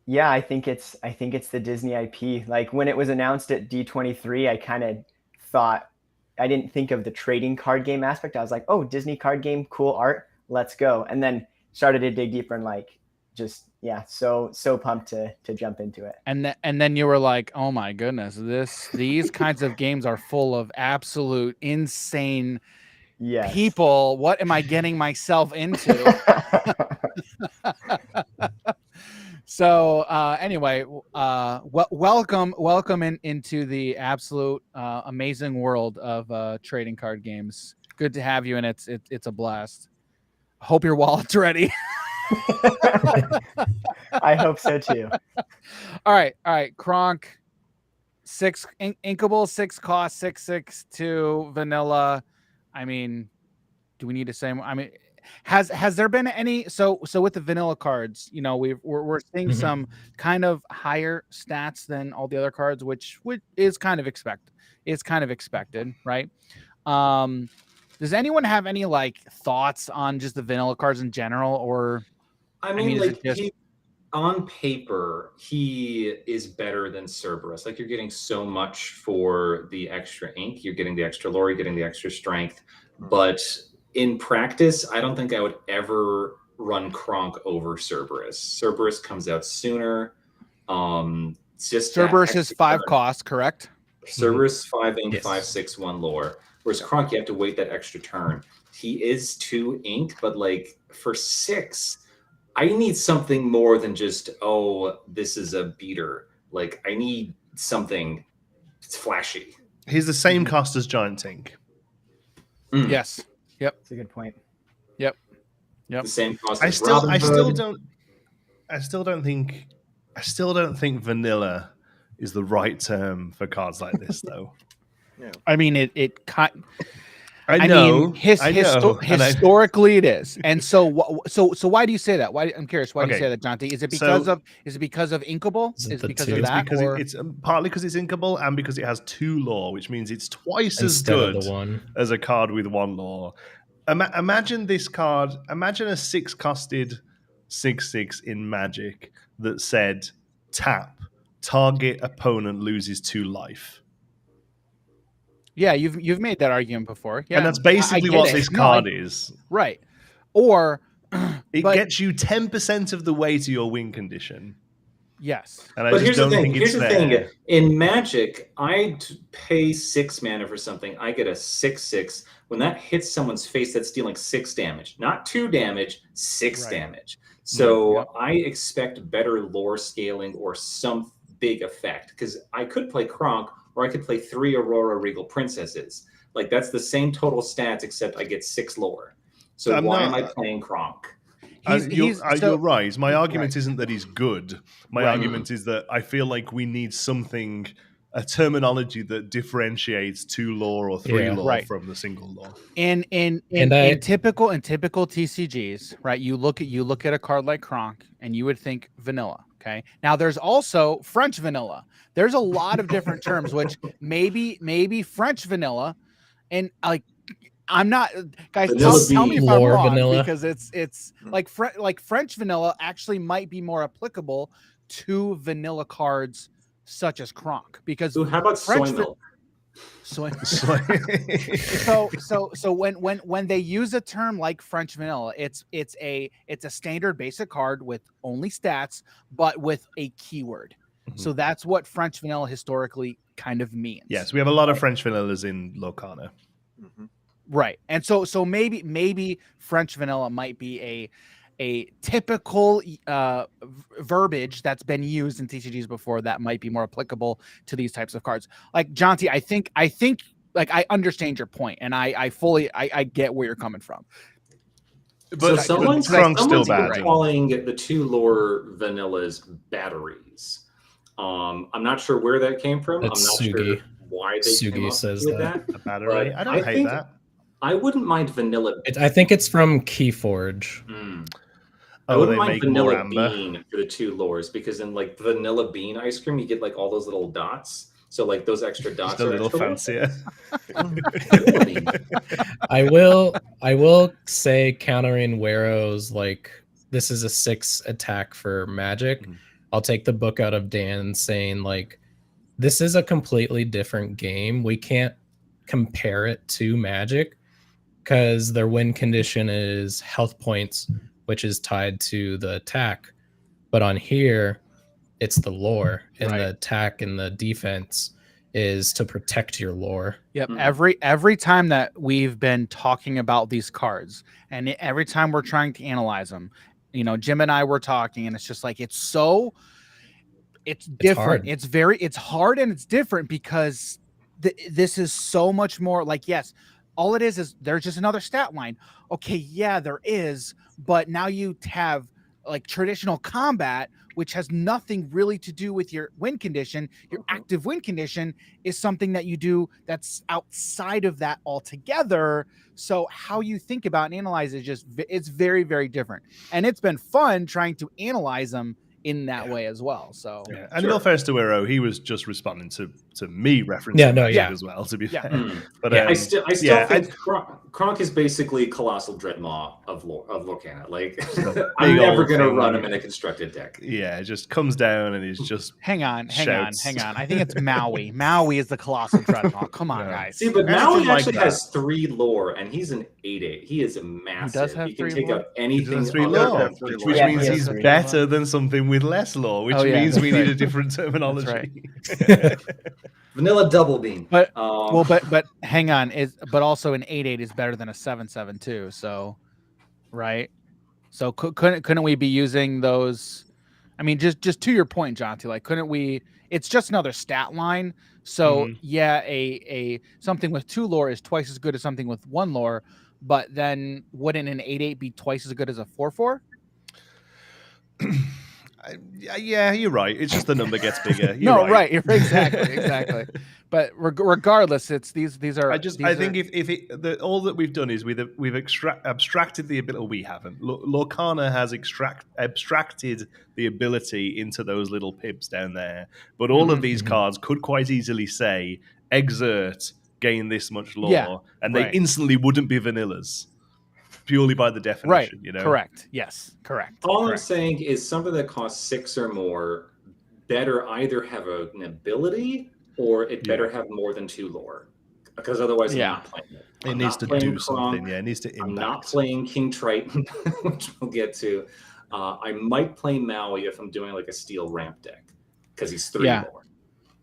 Yeah, I think it's the Disney IP. Like, when it was announced at D23, I kind of thought, I didn't think of the trading card game aspect. I was like, oh, Disney card game, cool art, let's go. And then started to dig deeper and like, just, yeah, so pumped to jump into it. And then you were like, oh my goodness, these kinds of games are full of absolute insane people. What am I getting myself into? So anyway, welcome into the absolute amazing world of trading card games. Good to have you, and it's a blast. Hope your wallet's ready. I hope so too. All right. Kronk, 6 inkable, 6 cost, 6/6 vanilla. I mean, do we need to say? I mean, has there been any? So with the vanilla cards, you know, we're seeing some kind of higher stats than all the other cards, which is kind of expected, right? Does anyone have any like thoughts on just the vanilla cards in general, or? I mean like on paper, he is better than Cerberus. Like, you're getting so much for the extra ink, you're getting the extra lore, you're getting the extra strength. But in practice, I don't think I would ever run Kronk over Cerberus. Cerberus comes out sooner. It's just Cerberus is 5 cost, correct? Cerberus 5 ink, 5/6/1 lore. Whereas Kronk, you have to wait that extra turn. He is 2 ink, but like for 6. I need something more than just, oh, this is a beater. Like, I need something that's flashy. He's the same cost as Giant Ink. Yes. Yep. That's a good point. Yep. The same cost I as still Robin don't think vanilla is the right term for cards like this, though. Yeah. I mean, I know. Historically, it is, and so why do you say that? I'm curious. Why do you say that, Jonty? Is it because of Inkable? Is it because of that? It's partly because it's Inkable, and because it has 2 lore, which means it's twice as good as a card with 1 lore. Imagine this card. Imagine a 6-costed 6/6 in Magic that said tap, target opponent loses 2 life. Yeah, you've made that argument before. Yeah, and that's basically what this card is. Right. Or it gets you 10% of the way to your win condition. Yes. And I But just here's the don't thing. think Here's it's the fair. thing. In Magic, I pay 6 mana for something. I get a 6/6. When that hits someone's face, that's dealing 6 damage, not 2 damage, 6 damage. So I expect better lore scaling or some big effect, because I could play Kronk, or I could play 3 Aurora Regal Princesses. Like, that's the same total stats, except I get 6 lore. So why am I playing Kronk? You're right. My argument isn't that he's good. My argument is that I feel like we need something, a terminology that differentiates 2 lore or 3 lore from the single lore. In typical TCGs, right? You look at a card like Kronk, and you would think vanilla. Okay. Now there's also French vanilla. There's a lot of different terms, which maybe French vanilla, and like, I'm not, guys. Tell me if I'm wrong, vanilla. Because it's like French vanilla actually might be more applicable to vanilla cards such as Kronk, because how about French soy milk? So when they use a term like French vanilla, it's a standard basic card with only stats, but with a keyword. So that's what French vanilla historically kind of means. Yes, we have a lot of French vanillas in Lorcana. Right. And so maybe French vanilla might be a typical verbiage that's been used in TCGs before that might be more applicable to these types of cards. Like, Jonty, I think like, I understand your point, and I fully get where you're coming from. But someone's still bad. Calling the 2 lore vanillas batteries. I'm not sure where that came from. That's I'm not Sugi. sure why they Sugi came up says with that. A battery. I don't hate that. I wouldn't mind vanilla. I think it's from Keyforge. I wouldn't mind vanilla bean for the 2 lores, because in like vanilla bean ice cream, you get like all those little dots. So like those extra dots are a little fancier. I will say, countering Wero's, like, this is a 6 attack for Magic. I'll take the book out of Dan saying, like, this is a completely different game. We can't compare it to Magic because their win condition is health points, which is tied to the attack. But on here, it's the lore, and the attack and the defense is to protect your lore. Yep. Every time that we've been talking about these cards, and every time we're trying to analyze them, Jim and I were talking, and it's just like, it's different. It's hard and it's different, because this is so much more like, yes, all it is there's just another stat line. Okay, yeah, there is, but now you have like traditional combat, which has nothing really to do with your win condition. Your active win condition is something that you do that's outside of that altogether. So how you think about and analyze it's very, very different. And it's been fun trying to analyze them in that way as well. So and in all fairness to Wero, he was just responding to me referencing as well, to be fair. But I still think Kronk is basically Colossal Dreadmaw of Lorcana. Like, I'm never going to run him in a constructed deck. Yeah, it just comes down and he's just hang on. I think it's Maui. Maui is the Colossal Dreadmaw. Come on, guys. See, but Maui actually has 3 lore, and he's an 8/8. He is a massive. He does have he 3 can take lore? out anything. 3 lore, which means he's better than something with less lore, which means we need a different terminology. Vanilla double beam. But but hang on, but also an 8/8 is better than a 7/7 too. So, right? So couldn't we be using those? I mean, just to your point, Jonty, like, couldn't we? It's just another stat line. So a something with 2 lore is twice as good as something with 1 lore. But then wouldn't an 8/8 be twice as good as a 4/4? Yeah, you're right. It's just the number gets bigger. Exactly. But regardless, it's these are. I think if all that we've done is we've abstracted the ability. We haven't. Lorcana has abstracted the ability into those little pips down there. But all of these cards could quite easily say exert, gain this much lore, and they instantly wouldn't be vanillas. Purely by the definition, Correct. Yes, correct. All I'm saying is something that costs 6 or more better either have an ability or it better have more than 2 lore, because otherwise I'm not playing it. It needs to do something. Yeah, it needs to impact. I'm not playing King Triton, which we'll get to. I might play Maui if I'm doing like a steel ramp deck because he's 3 more.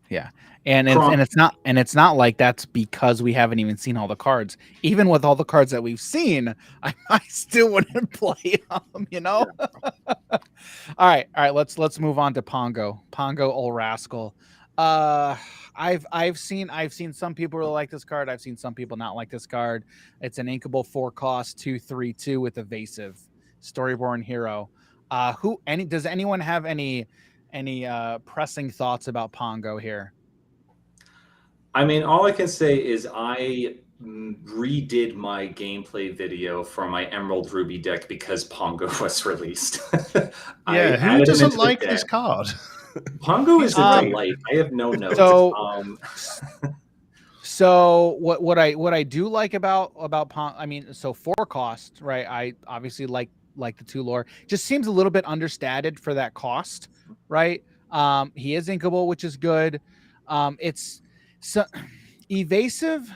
Yeah. And it's not like that's because we haven't even seen all the cards. Even with all the cards that we've seen, I still wouldn't play them, you know? Yeah. All right. Let's move on to Pongo. Pongo Ol Rascal. I've seen some people really like this card. I've seen some people not like this card. It's an inkable 4-cost 2/3/2 with evasive Storyborn hero. Does anyone have any pressing thoughts about Pongo here? I mean, all I can say is I redid my gameplay video for my Emerald Ruby deck because Pongo was released. Yeah, who doesn't like this card? Pongo is a delight. I have no notes. So what I do like about Pongo, I mean, so 4-cost, right? I obviously like the 2 lore. Just seems a little bit understated for that cost, right? He is inkable, which is good. It's so evasive.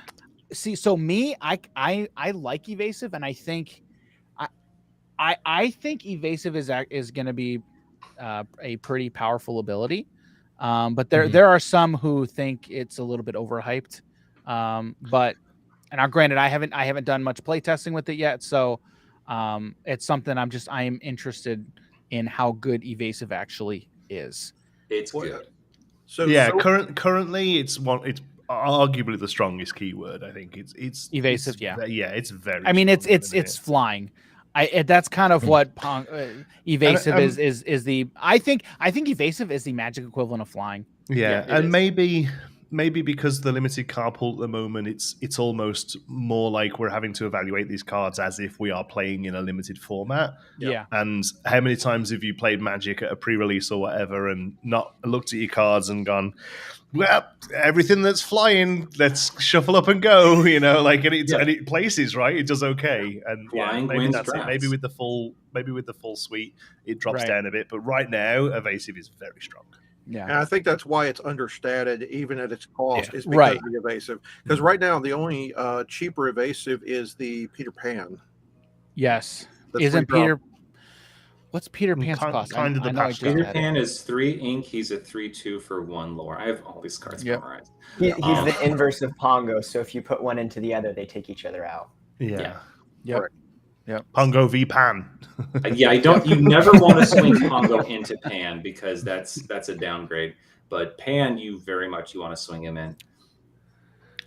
See, so me, I like evasive, and I think I think evasive is going to be a pretty powerful ability. But there are some who think it's a little bit overhyped. But and now granted, I haven't done much play testing with it yet, so it's something I am interested in how good evasive actually is. It's good. So yeah, currently it's arguably the strongest keyword. I think it's evasive. It's very. I mean, it's flying. That's kind of what evasive is the. I think evasive is the magic equivalent of flying. Yeah, and maybe because the limited card pool at the moment, it's almost more like we're having to evaluate these cards as if we are playing in a limited format. Yeah. And how many times have you played Magic at a pre-release or whatever and not looked at your cards and gone, well, everything that's flying, let's shuffle up and go, you know, like and it places, right? It does okay. And maybe that's it. Maybe with the full suite, it drops down a bit. But right now, evasive is very strong. Yeah, and I think that's why it's understated, even at its cost, is because of the evasive. Because right now, the only cheaper evasive is the Peter Pan. Yes, isn't Peter? What's Peter Pan's cost? Kind of the patch. Peter Pan is 3 ink. He's a 3/2 for 1 lore. I have all these cards memorized. He's the inverse of Pongo. So if you put one into the other, they take each other out. Yeah. Yep. Pongo v Pan. Yeah, you never want to swing Pongo into Pan because that's a downgrade. But Pan, you want to swing him in.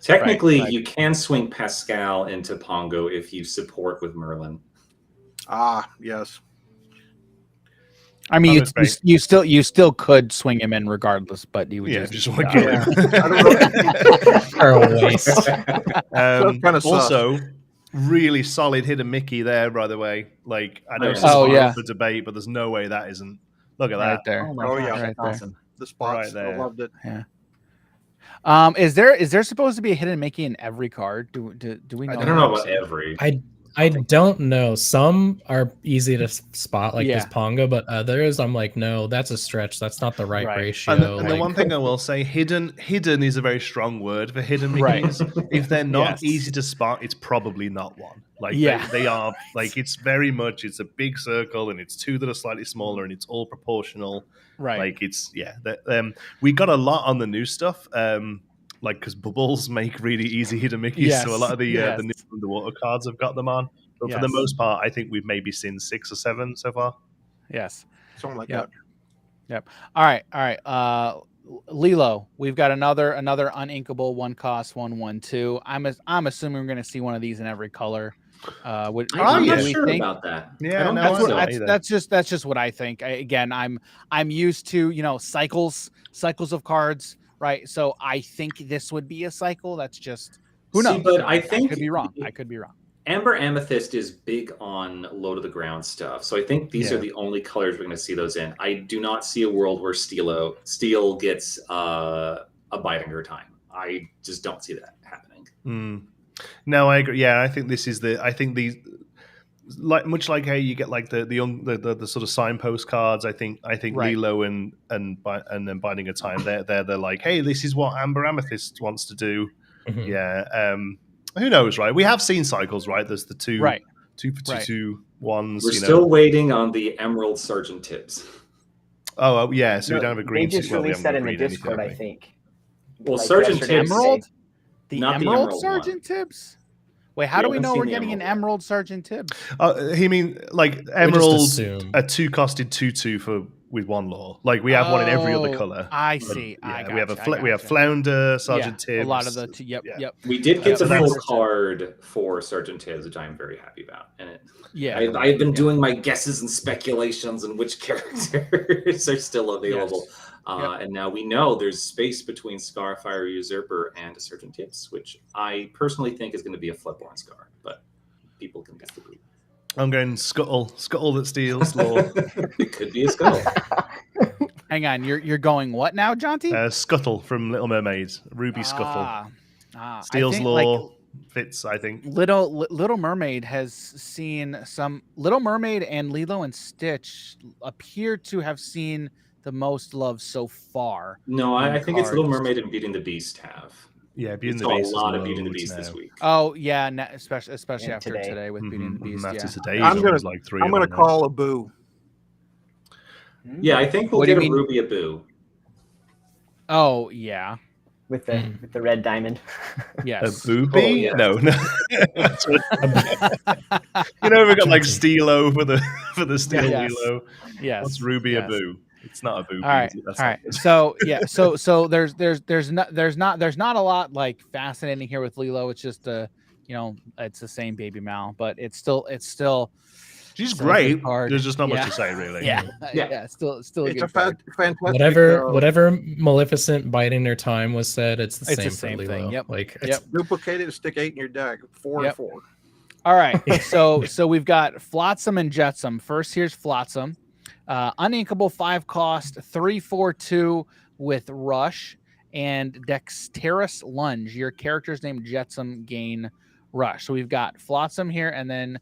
Technically, you can swing Pascal into Pongo if you support with Merlin. Ah, yes. I mean, you still could swing him in regardless, but you would just want to kill him. Or a waste. Also, really solid hidden Mickey there, by the way. Like I know it's for debate, but there's no way that isn't. Look at that right there. Oh my gosh, right awesome. The spots, right there. I loved it. Yeah. Is there supposed to be a hidden Mickey in every card? Do we know? I don't know about every. I don't know. Some are easy to spot, like this Pongo, but others, I'm like, no, that's a stretch. That's not the right ratio. And the one thing I will say, hidden is a very strong word for hidden Mickeys. If they're not easy to spot, it's probably not one. Like they are like it's a big circle and it's 2 that are slightly smaller and it's all proportional. Right. Like it's we got a lot on the new stuff. Like because bubbles make really easy hidden Mickeys, so a lot of the new underwater cards have got them on. But for the most part, I think we've maybe seen 6 or 7 so far. Yes, something like that. Yep. All right. Lilo, we've got another uninkable 1-cost 1/1/2. I'm assuming we're going to see one of these in every color. I'm not sure about that. Yeah, that's just what I think. I'm used to cycles of cards. Right, so I think this would be a cycle. That's just who knows. But I think I could be wrong. Amber Amethyst is big on low to the ground stuff, so I think these are the only colors we're going to see those in. I do not see a world where Steel gets a Bidinger time. I just don't see that happening. No, I agree. Yeah, I think this is these. Much like how you get like the sort of signpost cards, I think Lilo and then Binding of Time, they're like, hey, this is what Amber Amethyst wants to do. Mm-hmm. Yeah. Who knows, right? We have seen cycles, right? There's the 2 for 2 ones. We're still waiting on the Emerald Sergeant Tibbs. Oh yeah, so we don't have a green. They just released that in the Discord, I think. Well, Sergeant Tibbs, Emerald, the not Emerald the Sergeant Tibbs. Wait, how do we know we're getting an Emerald Sergeant Tibbs? He mean like Emerald a 2-costed 2/2 with 1 lore. Like we have one in every other color. I see. We have Flounder, Sergeant Tibbs. A lot of the yep. We did get the full card for Sergeant Tibbs, which I'm very happy about. And I've been doing my guesses and speculations on which characters are still available. Yes. And now we know there's space between Scarfire Usurper and a Sergeant Tibbs, which I personally think is going to be a Floodborn Scar, but people can disagree. I'm going Scuttle that steals lore. It could be a Scuttle. Hang on, you're going what now, Jonty? Scuttle from Little Mermaid, Ruby Scuttle. Steals lore, fits, I think. Little Mermaid has seen some. Little Mermaid and Lilo and Stitch appear to have seen the most love so far. No, I think it's Little Mermaid and Beauty and the Beast have. Yeah, Beauty and the Beast. A lot of Beauty and the Beast this week. Oh yeah, especially after today with Beauty and the Beast. Today I'm gonna call a boo. Yeah, I think we'll get a Ruby a Boo. Oh yeah, with the red diamond. Yes. A boobie? No. We got like Steelo for the Steel Lilo. Yes. What's Ruby a Boo? It's not a boo. All right. So yeah. So there's not a lot like fascinating here with Lilo. It's just it's the same baby Mal, but it's still. She's great. There's just not much to say, really. Yeah. Still. It's a fantastic. Whatever Maleficent biding their time was said. It's the same for Lilo. Thing. Yep. Duplicate it. Stick 8 in your deck. 4 and 4. All right. So we've got Flotsam and Jetsam. First, here's Flotsam. Uninkable 5-cost 3/4/2 with Rush and Dexterous Lunge. Your character's named Jetsam gain Rush. So we've got Flotsam here, and then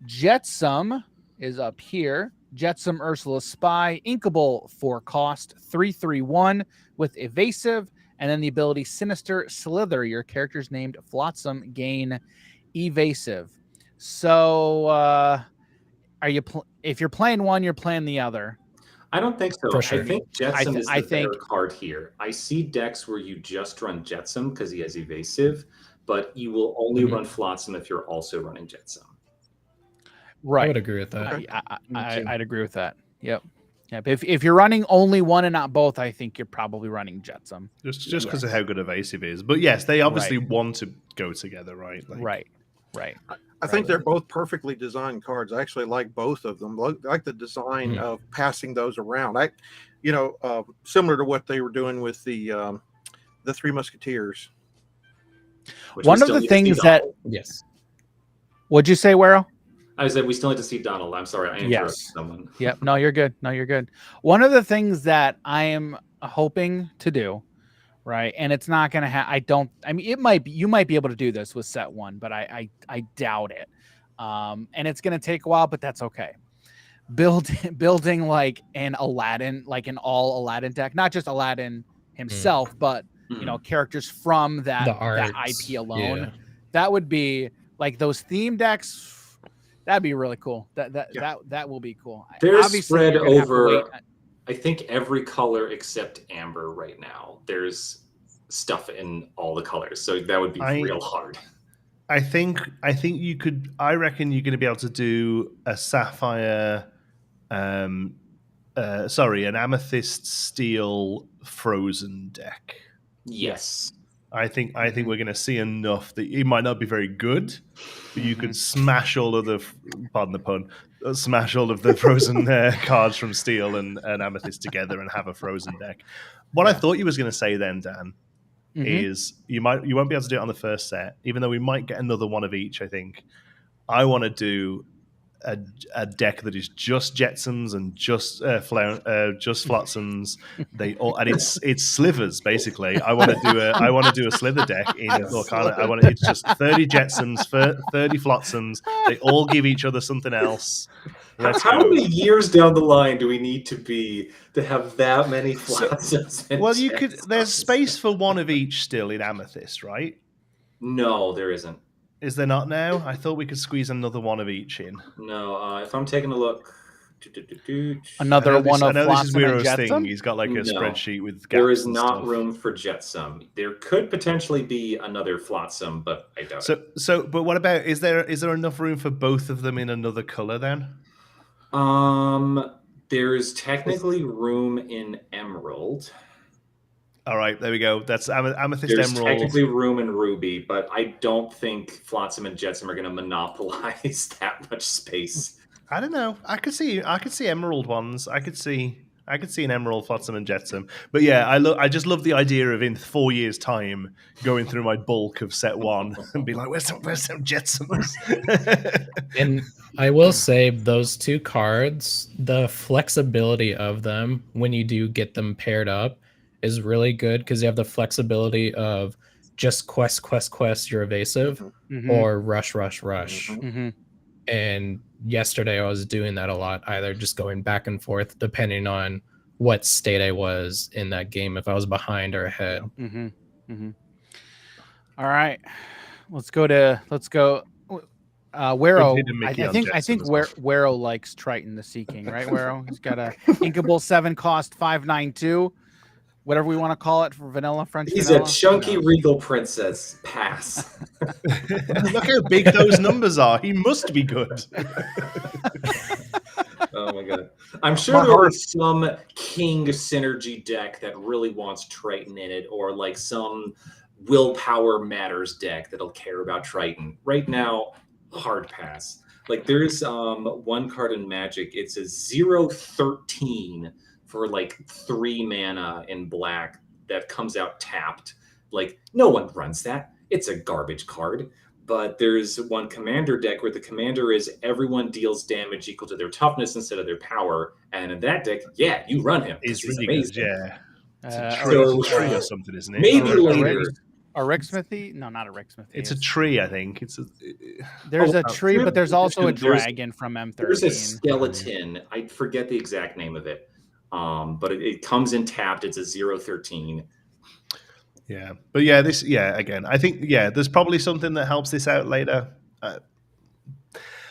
Jetsam is up here. Jetsam Ursula Spy, Inkable 4-cost 3/3/1 with Evasive, and then the ability Sinister Slither. Your character's named Flotsam gain Evasive. So are you if you're playing one, you're playing the other? I don't think so. Sure. I think Jetsam is the better card here. I see decks where you just run Jetsam because he has Evasive, but you will only run Flotsam if you're also running Jetsam. Right. I would agree with that. I'd agree with that. Yep. Yeah. But if you're running only one and not both, I think you're probably running Jetsam. Just because of how good Evasive is. But yes, they obviously want to go together, right? Right. I think they're both perfectly designed cards. I actually like both of them. I like the design of passing those around. Similar to what they were doing with the Three Musketeers. One of the things that what'd you say, Wero? I said we still need to see Donald. I'm sorry, I interrupted someone. Yep. No, you're good. One of the things that I am hoping to do, right, and it's not going to it might be, you might be able to do this with set 1, but I doubt it. And it's going to take a while, but that's okay. Building like an Aladdin, like an all Aladdin deck, not just Aladdin himself, but characters from that IP alone. Yeah. That would be like those theme decks. That'd be really cool. That will be cool. They're spread over, I think, every color except amber right now. There's stuff in all the colors, so that would be real hard. I think you could. I reckon you're going to be able to do a sapphire, an amethyst steel frozen deck. Yes. I think we're going to see enough that it might not be very good, but you could smash all of the, pardon the pun, smash all of the frozen cards from Steel and Amethyst together and have a frozen deck. What I thought you was going to say then, Dan, is you won't be able to do it on the first set, even though we might get another one of each. I think I want to do a deck that is just Jetsams and just Flotsams. It's slivers basically. I want to do a slither deck in Lorcana. It's just 30 Jetsams, 30 Flotsams. They all give each other something else. How many years down the line do we need to have that many Flotsams? There's space for one of each still in Amethyst, right? No, there isn't. Is there not now? I thought we could squeeze another one of each in. No, if I'm taking a look. Another one of I know this is Flotsam and Wero's thing. Jetsam? He's got like a No. spreadsheet with gaps. There is and not stuff. room for Jetsam. There could potentially be another Flotsam, but I doubt it. But what about, is there enough room for both of them in another color then? There's technically room in Emerald. All right, there we go. That's Amethyst There's Emerald. technically room in Ruby, but I don't think Flotsam and Jetsam are going to monopolize that much space. I don't know. I could see Emerald ones. I could see an Emerald, Flotsam, and Jetsam. But yeah, I just love the idea of in 4 years' time going through my bulk of set one and be like, where's some Jetsams? And I will say those two cards, the flexibility of them when you do get them paired up is really good because you have the flexibility of just quest your evasive or rush. And yesterday I was doing that a lot, either just going back and forth depending on what state I was in that game, if I was behind or ahead. All right, let's go. Wero, I think Wero likes Triton the Sea King, right? Wero, he's got a inkable 7 cost 592. Whatever we want to call it for vanilla French. He's vanilla. a chunky regal princess. Pass. Look how big those numbers are. He must be good. Oh my god! I'm sure there is some King synergy deck that really wants Triton in it, or like some Willpower Matters deck that'll care about Triton. Right now, hard pass. Like there's one card in Magic. It's a 0/13 for like 3 mana in black that comes out tapped. Like no one runs that. It's a garbage card. But there's one commander deck where the commander is everyone deals damage equal to their toughness instead of their power. And in that deck, yeah, you run him. He's really amazing. Good, yeah. It's a tree or something, isn't it? Maybe later. A Rick Smithy? No, not a Rick Smithy. It's a tree, I think. There's a tree, but there's also a dragon from M13. There's a skeleton. I forget the exact name of it. But it comes in tapped. It's a 0/13. Yeah, but yeah, again, I think there's probably something that helps this out later.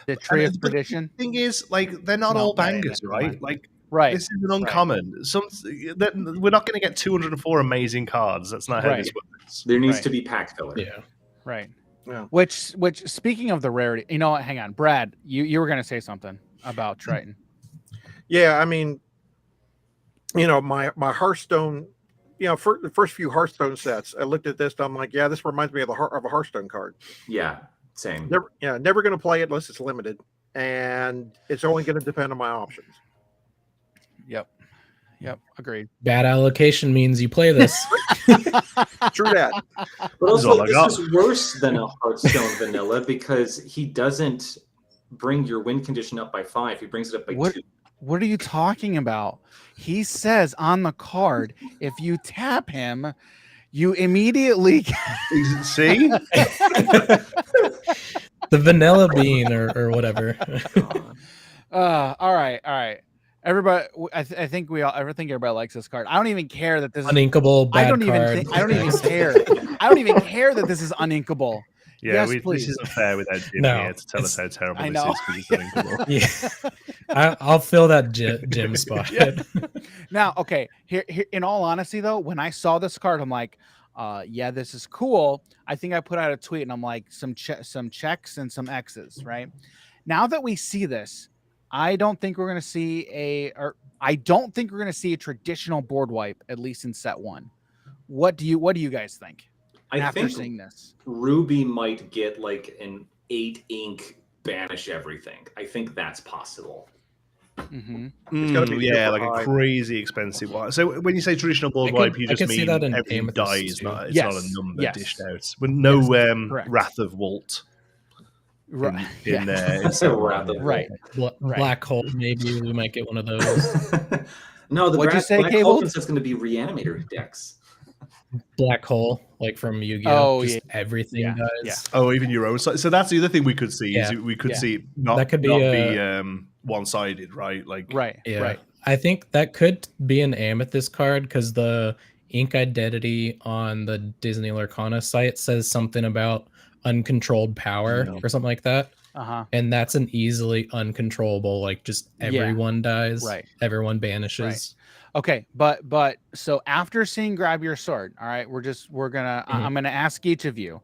The Tree of Perdition. The thing is, like, they're not all bangers, right? Like, right. This is an uncommon. Right. We're not going to get 204 amazing cards. That's not how this works. There needs to be pack filler. Yeah. Right. Yeah. Which speaking of the rarity, you know what? Hang on, Brad, you were going to say something about Triton. Yeah, I mean, my Hearthstone. For the first few Hearthstone sets, I looked at this and I'm like, yeah, this reminds me of a Hearthstone card. Yeah, same. Never going to play it unless it's limited, and it's only going to depend on my options. Yep, agreed. Bad allocation means you play this. True that. But also, this is worse than a Hearthstone vanilla because he doesn't bring your win condition up by 5. He brings it up by 2. What are you talking about? He says on the card, if you tap him, you immediately see the vanilla bean or whatever. All right. Everybody, I think everybody likes this card. I don't even care that this is uninkable. I don't even care. I don't even care that this is uninkable. Yeah, yes, this isn't fair without Jim here to tell us how terrible this is because it's uninkable. Yeah, I'll fill that Jim spot. Yeah. Now, okay, here, in all honesty, though, when I saw this card, I'm like, yeah, this is cool. I think I put out a tweet and I'm like, some checks and some X's, right? Now that we see this, I don't think we're going to see a traditional board wipe, at least in set 1. What do you guys think? After seeing this, Ruby might get like an 8 ink banish everything. I think that's possible. It's got to be like a crazy expensive one. So when you say traditional board wipe, you just mean everything dies. It's not a number dished out with no Wrath of Walt. Right. In there. Right. Black hole. Maybe we might get one of those. No, the What'd you say, Black Cable? hole is going to be Reanimator decks. Black hole, like from Yu-Gi-Oh. Everything does. Yeah. Oh, even your own side. So that's the other thing we could see. Is we could see not be one-sided, right? Like right. Yeah. Right. I think that could be an Amethyst card because the ink identity on the Disney Lorcana site says something about uncontrolled power or something like that. And that's an easily uncontrollable, like just everyone dies, everyone banishes. Okay, but so after seeing Grab Your Sword, all right, I'm gonna ask each of you,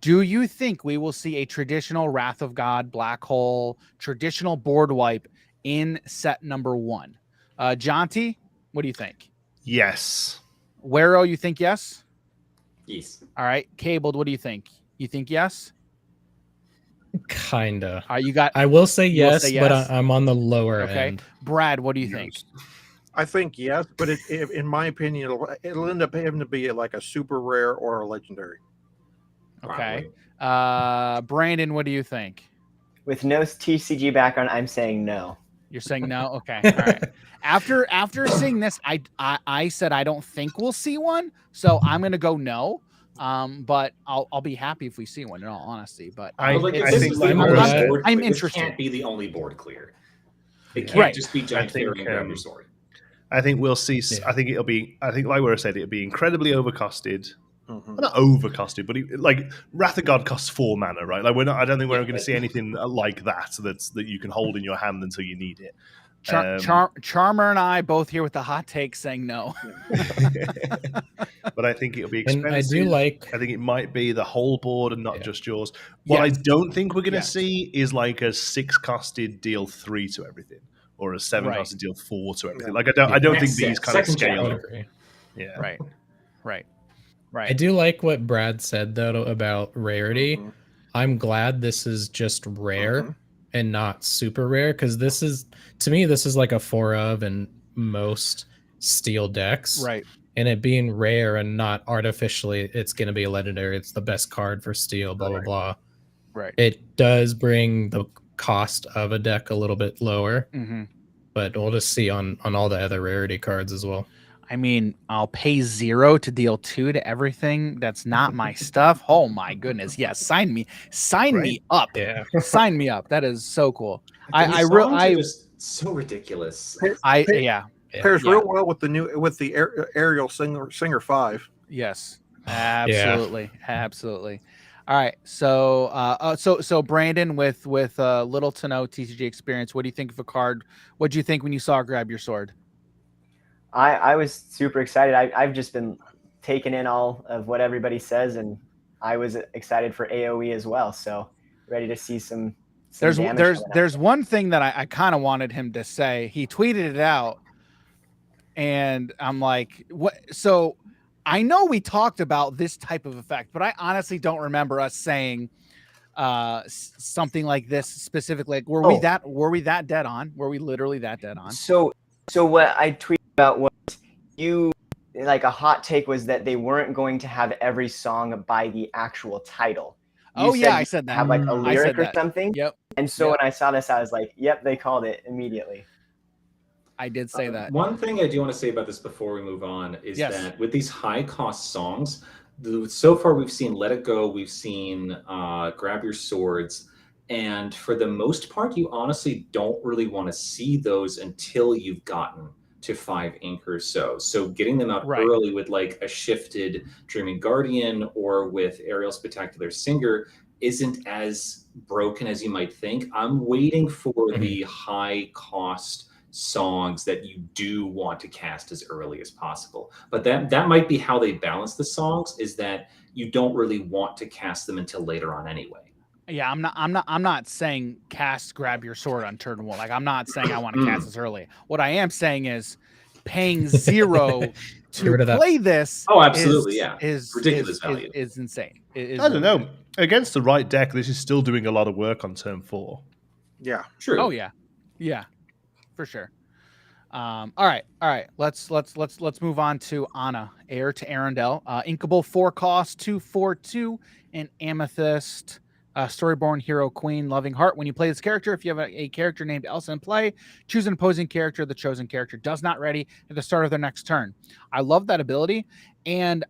do you think we will see a traditional Wrath of God Black Hole traditional board wipe in set number 1? Jonty, what do you think? Yes. Wero, you think yes? Yes. All right, Cabled, what do you think? You think yes? Kinda. I will say yes, but I'm on the lower end. Brad, what do you think? I think yes, but in my opinion, it'll end up having to be like a super rare or a legendary. Okay. Brandon, what do you think? With no TCG background, I'm saying no. You're saying no? Okay. All right. After seeing this, I said I don't think we'll see one, so I'm gonna go no. But I'll be happy if we see one, in all honesty. But I'm interested. This can't be the only board clear. It can't just be Giant Fairy and Grab Your Sword. I think we'll see. I think it'll be. I think, like we said, it'll be incredibly overcosted. Well, not overcosted, but like Wrath of God costs 4 mana, right? Like I don't think we're going to see anything like that that you can hold in your hand until you need it. Charmer and I both here with the hot take saying no. But I think it'll be expensive. And I think it might be the whole board and not just yours. What I don't think we're going to see is like a 6-costed deal 3 to everything, or a 7-costed deal 4 to everything. Like I don't think these kind of scale. Yeah. Right. I do like what Brad said though about rarity. I'm glad this is just rare and not super rare, because this is, to me, this is like a 4 of in most steel decks. Right. And it being rare and not artificially, it's going to be a legendary. It's the best card for steel, blah, blah, blah. Right. It does bring the cost of a deck a little bit lower, but we'll just see on all the other rarity cards as well. I mean, I'll pay 0 to deal 2 to everything that's not my stuff. Oh my goodness. Yes. Sign me up. Yeah. Sign me up. That is so cool. I just so ridiculous. Pairs real well with the Aerial Singer 5. Yes. Absolutely. Absolutely. All right. So Brandon, with little to no TCG experience, what do you think of a card? What do you think when you saw Grab Your Sword? I was super excited. I've just been taking in all of what everybody says, and I was excited for AoE as well. So ready to see some there's one thing that I kind of wanted him to say. He tweeted it out, and I'm like, what? So I know we talked about this type of effect, but I honestly don't remember us saying something like this specifically. Like, were we that dead on? Were we literally that dead on? So what I tweeted about was like a hot take was that they weren't going to have every song by the actual title. I said that. Have like a lyric or something. Yep. And so when I saw this, I was like, yep, they called it immediately. I did say that. One thing I do want to say about this before we move on is that with these high cost songs, so far we've seen Let It Go, we've seen Grab Your Swords, and for the most part, you honestly don't really want to see those until you've gotten to 5 ink or so. So getting them out early with like a shifted Dreaming Guardian or with Ariel Spectacular Singer isn't as broken as you might think. I'm waiting for the high cost songs that you do want to cast as early as possible. But that might be how they balance the songs, is that you don't really want to cast them until later on anyway. Yeah, I'm not saying cast Grab Your Sword on turn 1. Like, I'm not saying I want to cast this early. What I am saying is paying 0 to play this. Oh, absolutely, is ridiculous value. Is insane. I don't know. Against the right deck, this is still doing a lot of work on turn 4. Yeah. True. Oh yeah. Yeah. For sure. All right. Let's move on to Anna, Heir to Arundel. Inkable 4 cost, 2/4/2, and Amethyst. Storyborn Hero Queen, Loving Heart. When you play this character, if you have a character named Elsa in play, choose an opposing character the chosen character does not ready at the start of their next turn. I love that ability, and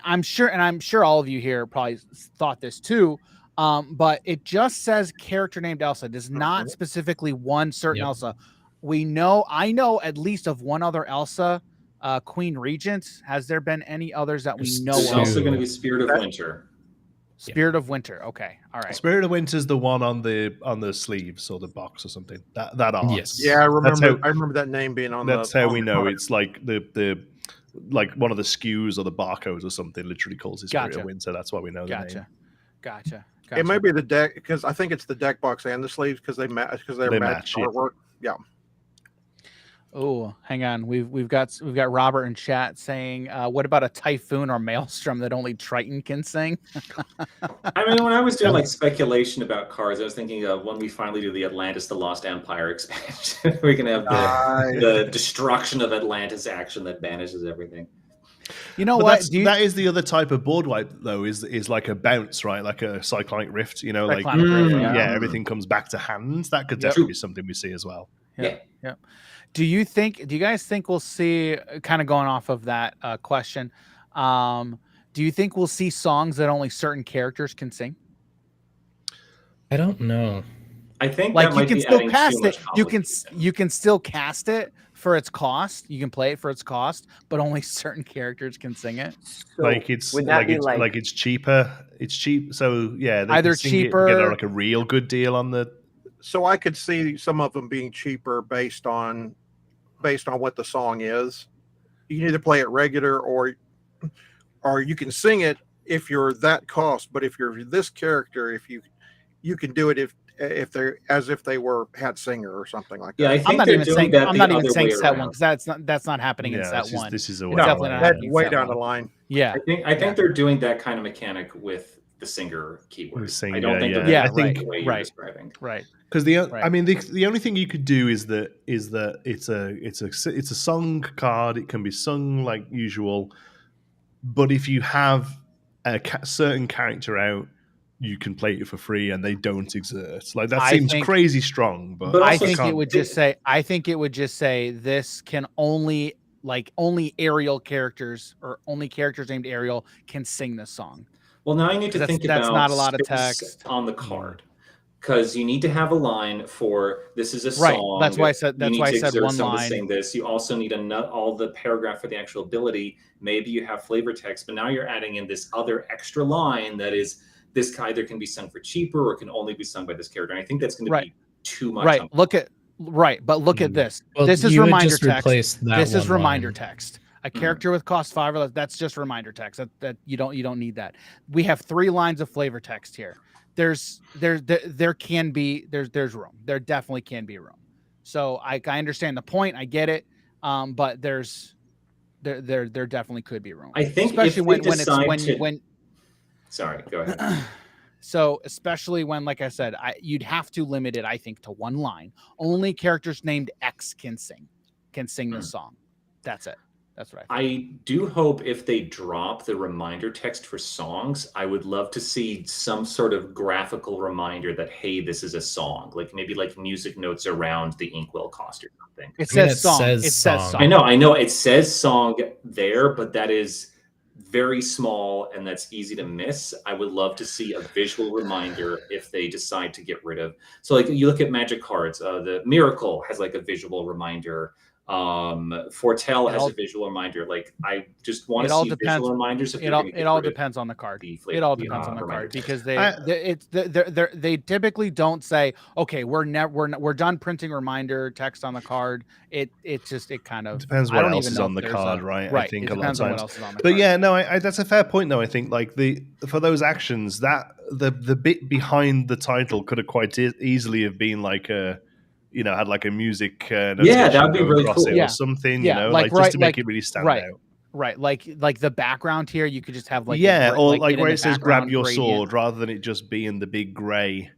I'm sure all of you here probably thought this too. But it just says character named Elsa. It does not specifically one certain Elsa. I know at least of one other Elsa, Queen Regent. Has there been any others that we know There's of? also going to be Spirit of Winter. Spirit of Winter. Okay, all right. Spirit of Winter is the one on the sleeves or the box or something. That art. Yes. Yeah, I remember that name being on. That's how we know it's like the like one of the SKUs or the barcodes or something. Literally calls it Spirit of Winter. That's why we know the name. Gotcha. It may be the deck because I think it's the deck box and the sleeves because they match match artwork. Yeah. Oh, hang on. We've got Robert in chat saying, "What about a Typhoon or Maelstrom that only Triton can sing?" I mean, when I was doing like speculation about cards, I was thinking of when we finally do the Atlantis: The Lost Empire expansion, we can have the destruction of Atlantis action that banishes everything. You know what? That is the other type of board wipe, though. Is like a bounce, right? Like a cyclonic rift. You know, cyclonic rift, everything comes back to hand. That could definitely be something we see as well. Yeah. Do you guys think we'll see, kind of going off of that question, do you think we'll see songs that only certain characters can sing? I don't know. I think like that you might can be still adding cast too much it. You can still cast it for its cost. You can play it for its cost, but only certain characters can sing it. So it's cheaper. It's cheap. So yeah, they either can sing cheaper, it, get like a real good deal on the. So I could see some of them being cheaper based on what the song is. You can either play it regular or you can sing it if you're that cost. But if you're this character, if you can do it if they're as if they had singer or something like that. Yeah, I think I'm not even saying set one because that's not happening in set one. This is way down the line. Yeah, I think they're doing that kind of mechanic with the singer keyword. I don't think the way you're describing. Right. Because I mean, the only thing you could do is that it's a song card. It can be sung like usual, but if you have a certain character out, you can play it for free, and they don't exert. Like that seems crazy strong, but I think it would just say this can only Ariel characters or only characters named Ariel can sing this song. Well, now you need to think about that's not a lot of text on the card. Because you need to have a line for this is a song. Right. That's why I said one line. To sing this. You also need all the paragraph for the actual ability. Maybe you have flavor text, but now you're adding in this other extra line that is this either can be sung for cheaper or can only be sung by this character. And I think that's going to be too much. Right. Look at this. Well, this is reminder text. This is reminder text. A character with cost 5, that's just reminder text. That you don't need that. We have 3 lines of flavor text here. There can be room. There definitely can be room. So I understand the point. I get it. But there definitely could be room. I think especially when sorry, go ahead. So especially when, like I said, you'd have to limit it, I think, to 1 line. Only characters named X can sing the song. That's it. That's right. I do hope if they drop the reminder text for songs, I would love to see some sort of graphical reminder that, hey, this is a song. Like maybe like music notes around the inkwell cost or something. It says song. It says song. I know. It says song there, but that is very small and that's easy to miss. I would love to see a visual reminder if they decide to get rid of. So like you look at Magic cards, the Miracle has like a visual reminder. Fortell has a visual reminder. Like I just want to see visual reminders. It all depends on the card. It all depends on the card because they typically don't say, okay, we're done printing reminder text on the card. It kind of depends what else is on the card, right? I think a lot of times. But yeah, no, that's a fair point though. I think like for those actions that the bit behind the title could have quite easily have been like had like a music that would be really cool or something, just to make it really stand out. Right, like the background here, you could just have like or like where it says "grab your sword" rather than it just being the big gray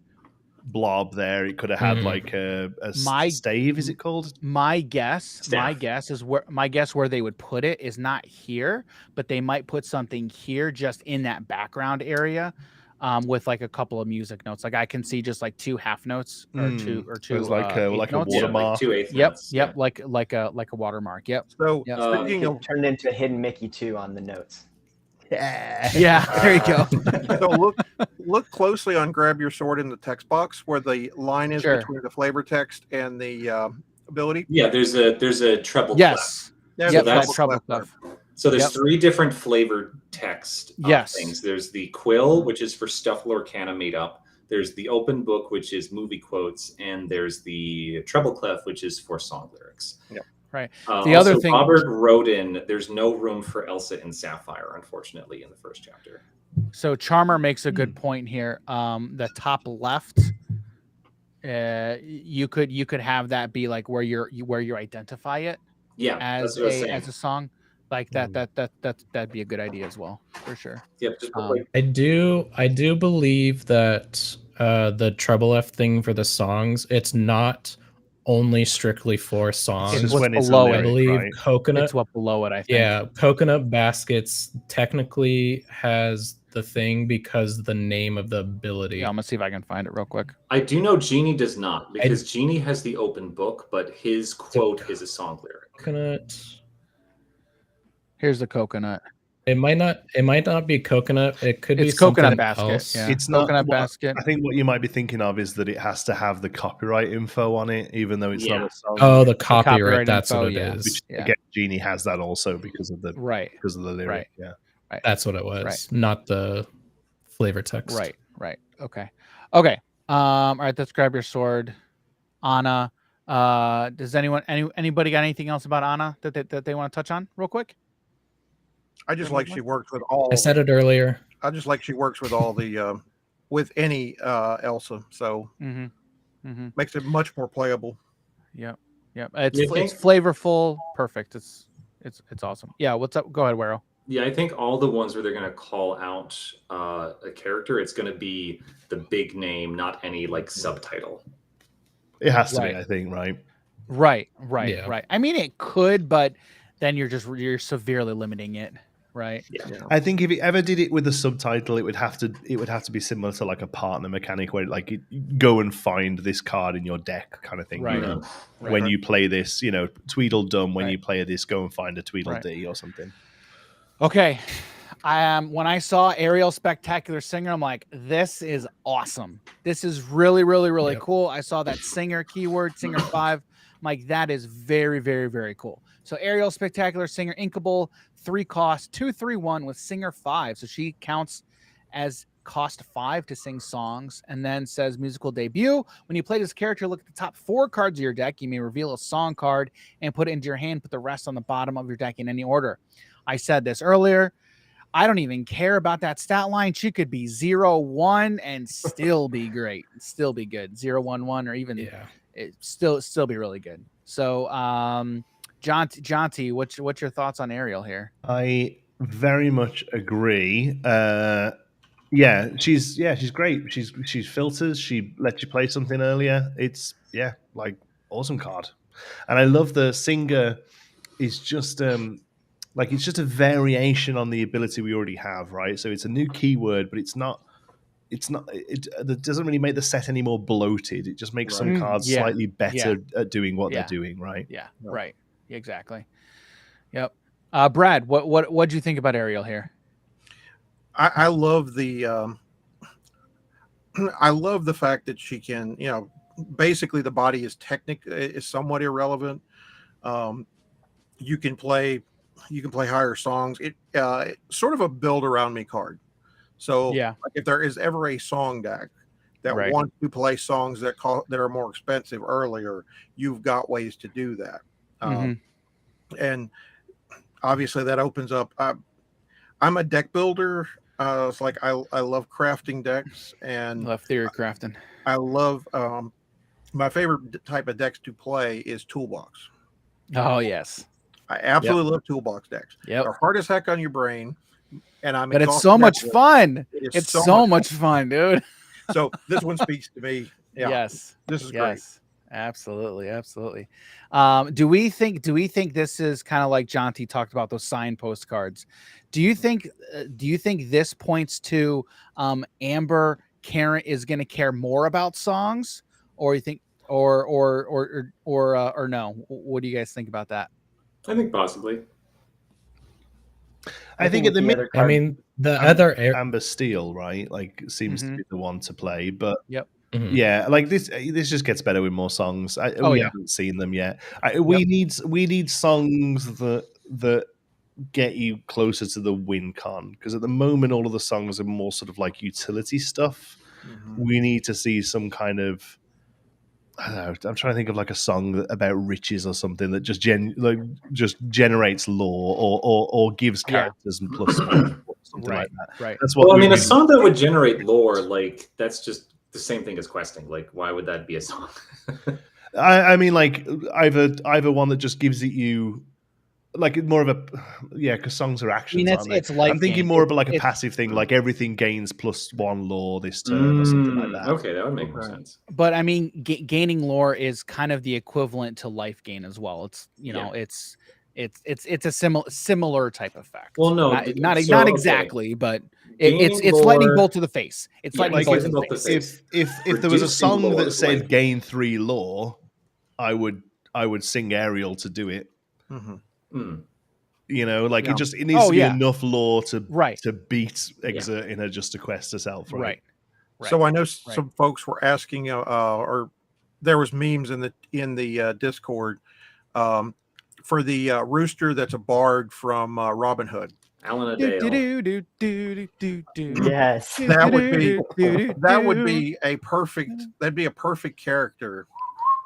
blob there. It could have had like a stave. Is it called? My guess where they would put it is not here, but they might put something here, just in that background area. With like a couple of music notes, like I can see just like 2 half notes or two like a watermark. Yeah, like 2/8 notes. Yep, like a watermark. Yep. So speaking of turned into a hidden Mickey 2 on the notes. Yeah, there you go. So look closely on "Grab Your Sword" in the text box where the line is between the flavor text and the ability. Yeah, there's a treble. Yes. Clef. That's treble clef. So there's 3 different flavored text things. There's the quill, which is for stuff Lorcana made up. There's the open book, which is movie quotes, and there's the treble clef, which is for song lyrics. Yep. Right. The other thing Robert wrote in, there's no room for Elsa and Sapphire, unfortunately, in the first chapter. So Charmer makes a good point here. The top left, you could have that be like where you identify it. Yeah, as a song. Like that'd be a good idea as well, for sure. Yep. Just I do believe that the treble F thing for the songs, it's not only strictly for songs. It's what's below it, I believe, right? Coconut. It's what below it, I think. Yeah, Coconut Baskets technically has the thing because the name of the ability. Yeah, I'm gonna see if I can find it real quick. I do know Genie does not, because Genie has the open book, but his quote is a song lyric. Coconut. Here's the Coconut. It might not be Coconut. It could be Coconut Basket. Else. Yeah. It's Coconut not, Basket. I think what you might be thinking of is that it has to have the copyright info on it, even though it's not a song. Oh, the copyright. That's info, what it is. Which, again, Genie has that also because of the lyric. Right. Yeah. Right. That's what it was. Not the flavor text. Right. Okay. All right, let's grab your sword. Anna. Does anybody got anything else about Anna that they want to touch on real quick? I just like she works with all. I said it earlier. I just like she works with all the with any Elsa, so makes it much more playable. Yep. It's flavorful, perfect. It's awesome. Yeah. What's up? Go ahead, Wero. Yeah, I think all the ones where they're going to call out a character, it's going to be the big name, not any like subtitle. It has to be, I think, right? Right. I mean, it could, but then you're severely limiting it, right? Yeah. I think if it ever did it with a subtitle, it would have to be similar to like a partner mechanic where like go and find this card in your deck kind of thing. Right. You know, when you play this, Tweedledum. When you play this, go and find a Tweedledee or something. Okay. When I really Ariel Spectacular Singer, I'm like, this is awesome. This is really, really, really cool. I saw that singer keyword, Singer 5. I'm like, that is very, very, very cool. So Ariel Spectacular Singer, inkable, 3 cost, 2/3/1 with Singer 5. So she counts as cost 5 to sing songs, and then says musical debut. When you play this character, look at the top 4 cards of your deck. You may reveal a song card and put it into your hand. Put the rest on the bottom of your deck in any order. I said this earlier. I don't even care about that stat line. She could be 0-1 and still be great. Still be good. 0-1-1 or even it still be really good. So Jonty, what's your thoughts on Ariel here? I very much agree. She's great. She's filters. She lets you play something earlier. It's like awesome card. And I love the singer is just it's just a variation on the ability we already have, right? So it's a new keyword, but it doesn't really make the set any more bloated. It just makes some cards slightly better at doing what they're doing, right? Yeah. Right. Exactly. Yep. Brad, what do you think about Ariel here? I love the I love the fact that she can, basically the body is somewhat irrelevant. You can play higher songs. It's sort of a build around me card. So like if there is ever a song deck that wants to play songs that are more expensive earlier, you've got ways to do that. And obviously that opens up. I'm a deck builder. It's like I love crafting decks and love theory crafting. I love my favorite type of decks to play is toolbox. Oh yes. I absolutely love toolbox decks. Yep. They're hard as heck on your brain, but it's so much fun. It's so much fun, dude. So this one speaks to me. Yeah. Yes. This is great. Absolutely. Do we think this is kind of like Jonty talked about those signpost cards? Do you think this points to Amber Karen is going to care more about songs, or you think or no? What do you guys think about that? I think possibly. I think at the minute, Amber Steel, right? Like seems to be the one to play, but Mm-hmm. Yeah, like this just gets better with more songs. We haven't seen them yet. We need songs that get you closer to the win con, because at the moment all of the songs are more sort of like utility stuff. We need to see some kind of, I don't know, I'm trying to think of like a song about riches or something that just generates lore or gives characters and plus something like that. Right. That's what a song that would generate lore, like that's just the same thing as questing. Like, why would that be a song? I mean, like either one that just gives it you. Like more of a, because songs are actions, aren't they? I'm thinking more of like a passive thing, like everything gains +1 lore this turn or something like that. Okay, that would make more sense. But I mean, gaining lore is kind of the equivalent to life gain as well. It's it's a similar type effect. Well, no, not exactly, but it's lightning bolt to the face. It's lightning bolt to the face. If there was a song that said gain 3 lore, I would sing Ariel to do it. You know, like it needs to be enough lore to beat exerting her just to quest herself, right? So I know some folks were asking, or there was memes in the Discord for the rooster that's a bard from Robin Hood. Alan Adale. Yes, that would be a perfect character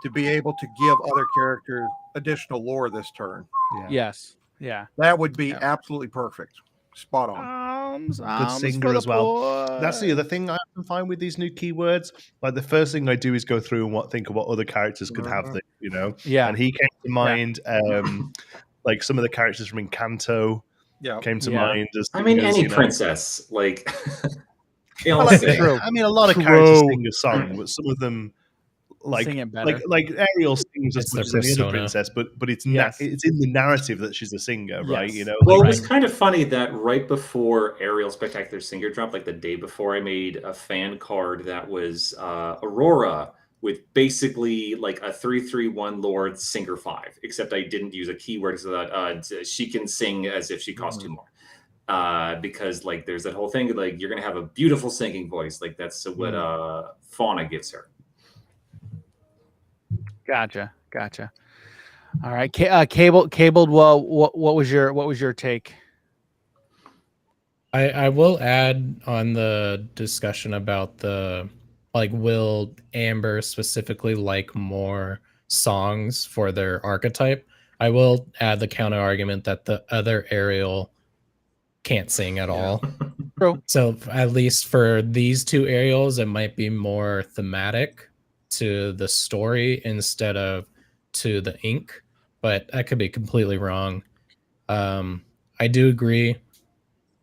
to be able to give other characters additional lore this turn. Yes. Yeah. That would be absolutely perfect. Spot on. Good singer as well. That's the other thing I can find with these new keywords. Like the first thing I do is go through and think of what other characters could have this, you know? Yeah. And he came to mind, like some of the characters from Encanto came to mind. As any princess, like... I mean, a lot of characters sing a song, but some of them... Like Ariel sings as much as any other princess, but it's it's in the narrative that she's a singer, right? You know. Well, it was kind of funny that right before Ariel Spectacular Singer dropped, like the day before, I made a fan card that was Aurora with basically like a 3/3/1 Lord Singer 5, except I didn't use a keyword so that she can sing as if she cost 2 more. Because like there's that whole thing like you're gonna have a beautiful singing voice, like that's what Fauna gives her. Gotcha. All right, cabled. Well, what was your take? I will add on the discussion about the will Amber specifically like more songs for their archetype. I will add the counter argument that the other Ariel can't sing at all. True. So at least for these two Ariels, it might be more thematic to the story instead of to the ink, but I could be completely wrong. I do agree.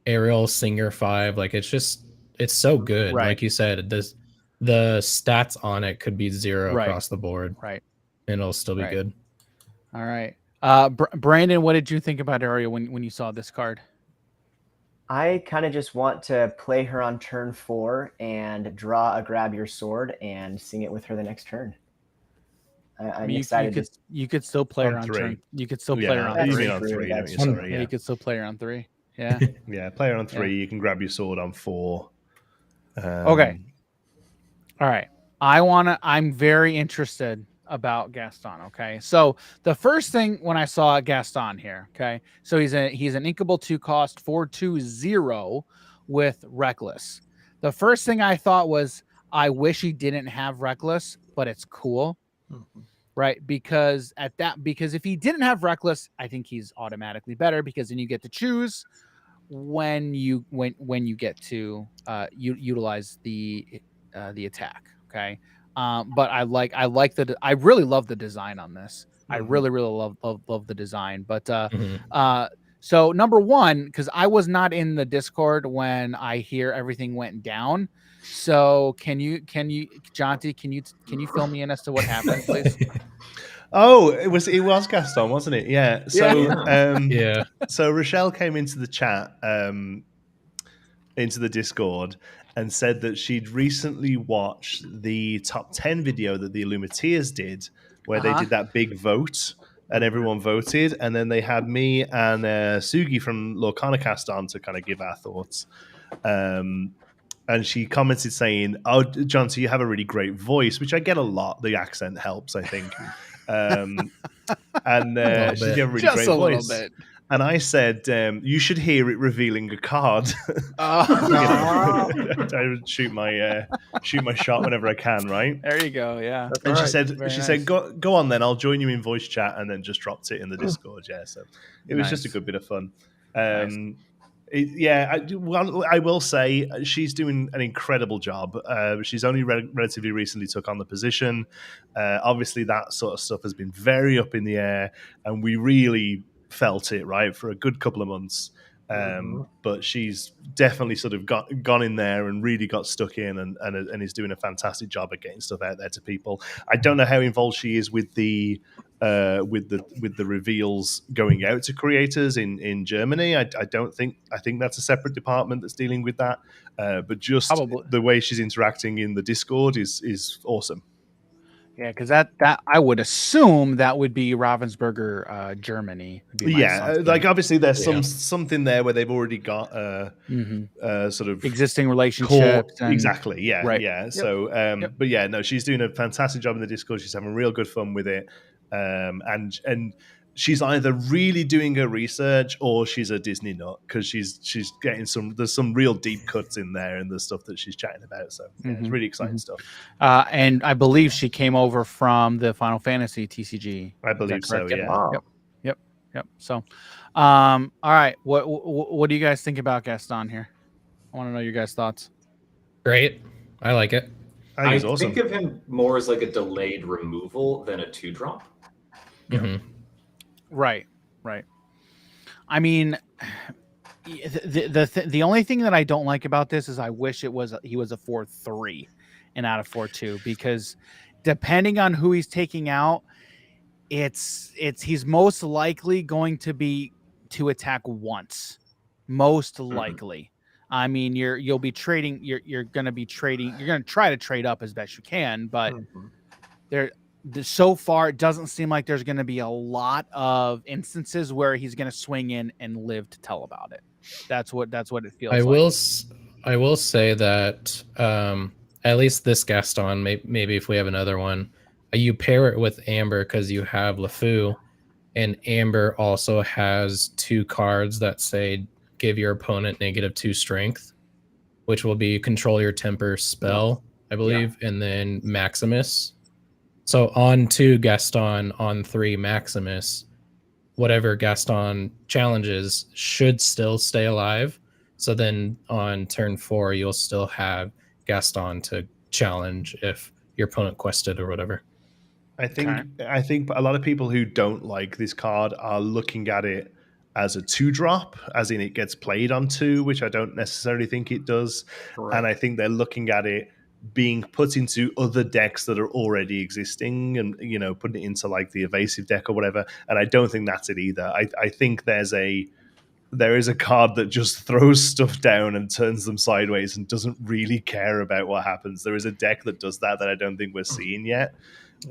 Ariel Singer 5, like it's so good. Like you said, the stats on it could be 0 across the board, right? And it'll still be good. All right, Brandon, what did you think about Ariel when you saw this card? I kind of just want to play her on turn 4 and draw a grab your sword and sing it with her the next turn. I'm excited. You could still play her on 3. turn. You could still play her on 3. On 3 You could still play her on 3. Yeah. Yeah, play her on 3. You can grab your sword on 4. Okay. All right. I'm very interested about Gaston. Okay. So the first thing when I saw Gaston here, okay, so he's an inkable 2 cost 4/2/0 with Reckless. The first thing I thought was I wish he didn't have Reckless, but it's cool. Right? Because if he didn't have Reckless, I think he's automatically better because then you get to choose when you get to utilize the attack. Okay. But I really love the design on this. I really love the design. But so number one, because I was not in the Discord when I hear everything went down. So can you Jonty, can you fill me in as to what happened, please? Oh, it was Gaston, wasn't it? Yeah. So yeah. So Rochelle came into the chat, into the Discord, and said that she'd recently watched the top 10 video that the Illumineers did, where they did that big vote and everyone voted, and then they had me and Sugi from Lorcana cast on to kind of give our thoughts. And she commented saying, "Oh, John, so you have a really great voice," which I get a lot. The accent helps, I think. And she's got a really great voice. And I said, you should hear it revealing a card. Oh. I would shoot my shot whenever I can, right? There you go. Yeah. That's And right. she said, go on then, I'll join you in voice chat, and then just dropped it in the Discord. Yeah, so it was just a good bit of fun. Nice. I will say she's doing an incredible job. She's only relatively recently took on the position. Obviously, that sort of stuff has been very up in the air, and we really felt it, right, for a good couple of months. But she's definitely sort of gone in there and really got stuck in, and is doing a fantastic job at getting stuff out there to people. I don't know how involved she is with the reveals going out to creators in Germany. I think that's a separate department that's dealing with that. But just probably the way she's interacting in the Discord is awesome. Yeah, because that I would assume that would be Ravensburger, Germany. Yeah, like obviously there's something there where they've already got sort of existing relationships. Exactly. Yeah. Right. Yeah. Yep. So, but yeah, no, she's doing a fantastic job in the Discord. She's having real good fun with it. And she's either really doing her research or she's a Disney nut, because she's getting there's some real deep cuts in there and the stuff that she's chatting about. So yeah, it's really exciting stuff. And I believe she came over from the Final Fantasy TCG. I believe so. Yeah. Wow. Yep. So, all right. What do you guys think about Gaston here? I want to know your guys' thoughts. Great. I like it. I think of him more as like a delayed removal than a 2-drop. Mm-hmm. Right. I mean, the only thing that I don't like about this is I wish he was a 4-3 and out of 4-2, because depending on who he's taking out, he's most likely going to attack once, most likely. I mean, you'll be trading. You're going to try to trade up as best you can, but so far it doesn't seem like there's going to be a lot of instances where he's going to swing in and live to tell about it. That's what it feels like. I will say that at least this Gaston, maybe if we have another one, you pair it with Amber because you have LeFou, and Amber also has 2 cards that say give your opponent -2 strength, which will be control your temper spell, I believe, and then Maximus. So on 2 Gaston, on 3 Maximus, whatever Gaston challenges should still stay alive. So then on turn 4, you'll still have Gaston to challenge if your opponent quested or whatever. I think a lot of people who don't like this card are looking at it as a 2-drop, as in it gets played on 2, which I don't necessarily think it does. Correct. And I think they're looking at it being put into other decks that are already existing, and putting it into like the evasive deck or whatever. And I don't think that's it either. I think there is a card that just throws stuff down and turns them sideways and doesn't really care about what happens. There is a deck that does that I don't think we're seeing yet.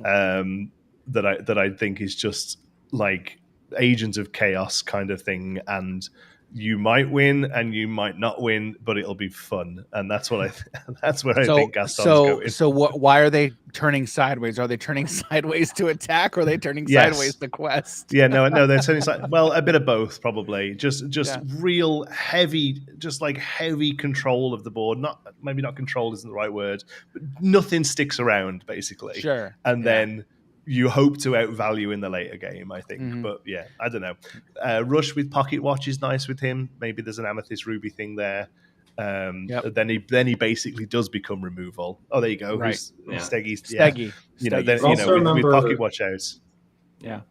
That I think is just like Agent of Chaos kind of thing, and you might win and you might not win, but it'll be fun, and that's what I think Gaston's going. So why are they turning sideways? Are they turning sideways to attack, or are they turning sideways to quest? Yeah, no, they're turning sideways. Well, a bit of both, probably. Just real heavy, just like heavy control of the board. Maybe not control isn't the right word, but nothing sticks around basically. Sure, and then you hope to outvalue in the later game, I think. But yeah, I don't know. Rush with Pocket Watch is nice with him. Maybe there's an Amethyst Ruby thing there. Then he basically does become removal. Oh, there you go. Right. Steggy. With Pocket Watch out. Yeah.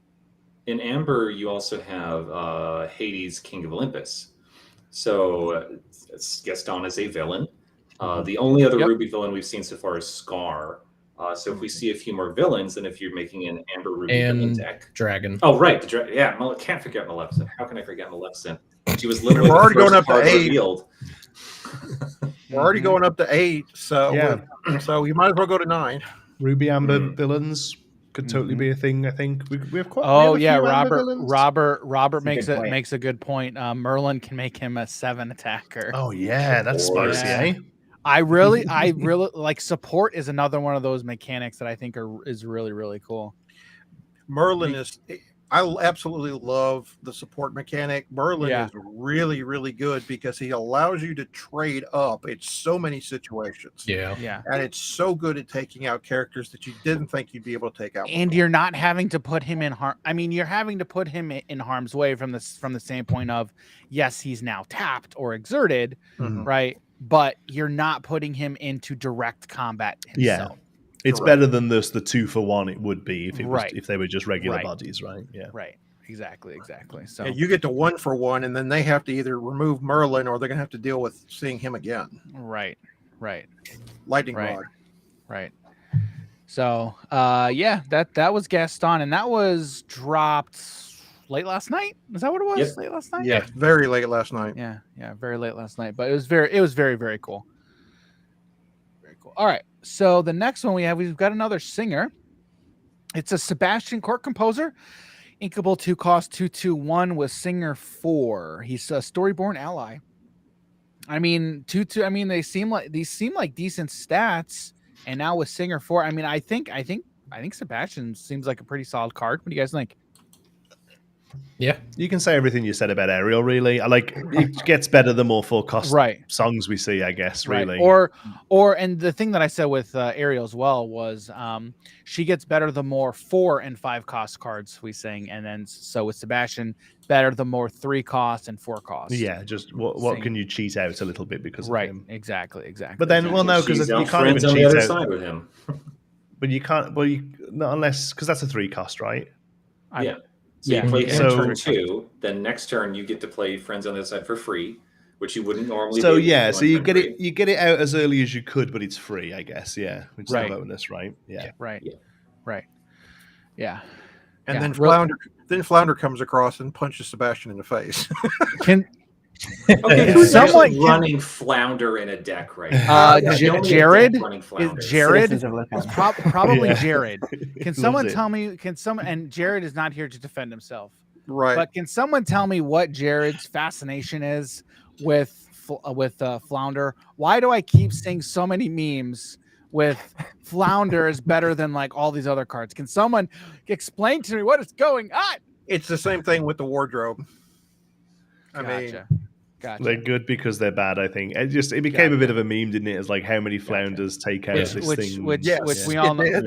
In Amber, you also have Hades, King of Olympus. So Gaston is a villain. The only other Ruby villain we've seen so far is Scar. So if we see a few more villains, and if you're making an Amber Ruby villain deck, Dragon. Oh, right, can't forget Maleficent. How can I forget Maleficent? She was literally we're already going up to 8. Revealed. We're already going up to 8, so so you might as well go to 9. Ruby Amber villains could totally be a thing. I think we have quite. Robert makes a good point. Merlin can make him a 7 attacker. Oh yeah, that's spicy, eh? I really like support is another one of those mechanics that I think is really, really cool. Merlin is I absolutely love the support mechanic. Merlin is really, really good because he allows you to trade up in so many situations. Yeah. And it's so good at taking out characters that you didn't think you'd be able to take out. And you're not having to put him in harm. I mean, you're having to put him in harm's way from the standpoint of, yes, he's now tapped or exerted, right? But you're not putting him into direct combat himself. Yeah. It's better than the 2-for-1 it would be if it was if they were just regular bodies, right? Yeah. Right. Exactly. So you get to 1-for-1, and then they have to either remove Merlin or they're gonna have to deal with seeing him again. Right. Lightning rod. Right. So that was Gaston, and that was dropped late last night. Is that what it was? Yep. Late last night? Yeah, very late last night. Yeah, very late last night. But it was very, very cool. Very cool. All right. So the next one we've got another singer. It's a Sebastian court composer. Inkable 2 cost 2/1 with singer 4. He's a Storyborn ally. I mean, 2/2. I mean, these seem like decent stats. And now with singer 4, I mean, I think Sebastian seems like a pretty solid card. What do you guys think? Yeah, you can say everything you said about Ariel. Really, it gets better the more full cost songs we see, I guess. Really, and the thing that I said with Ariel as well was she gets better the more 4 and 5 cost cards we sing, and then so with Sebastian, better the more 3 cost and 4 cost. Yeah, just what can you cheat out a little bit because of him? Exactly. But then, well, no, because you can't even cheat out side with him. But you can't. Well, not unless because that's a 3 cost, right? Yeah. So you play him turn 2, then next turn you get to play Friends on the Other Side for free, which you wouldn't normally. So so you get it out as early as you could, but it's free, I guess. Yeah, which is a bonus, right? Yeah, right. And then Flounder comes across and punches Sebastian in the face. Okay, who's someone running Flounder in a deck right now? Jared. It's probably Jared. Can someone tell me? And Jared is not here to defend himself, right? But can someone tell me what Jared's fascination is with Flounder? Why do I keep seeing so many memes with Flounder is better than like all these other cards? Can someone explain to me what is going on? It's the same thing with the wardrobe. I mean. Gotcha. They're good because they're bad, I think. It became a bit of a meme, didn't it? It's like how many Flounders take out this thing. Which we all know.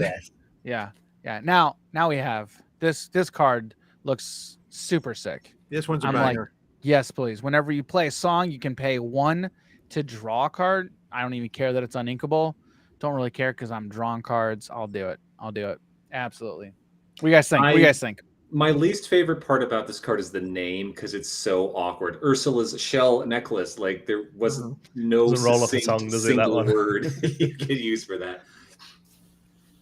Yeah. Now we have this card looks super sick. This one's a banger. Like, yes, please. Whenever you play a song, you can pay 1 to draw a card. I don't even care that it's uninkable. Don't really care because I'm drawing cards. I'll do it. Absolutely. What do you guys think? My least favorite part about this card is the name because it's so awkward. Ursula's shell necklace, like there was no single word you could use for that.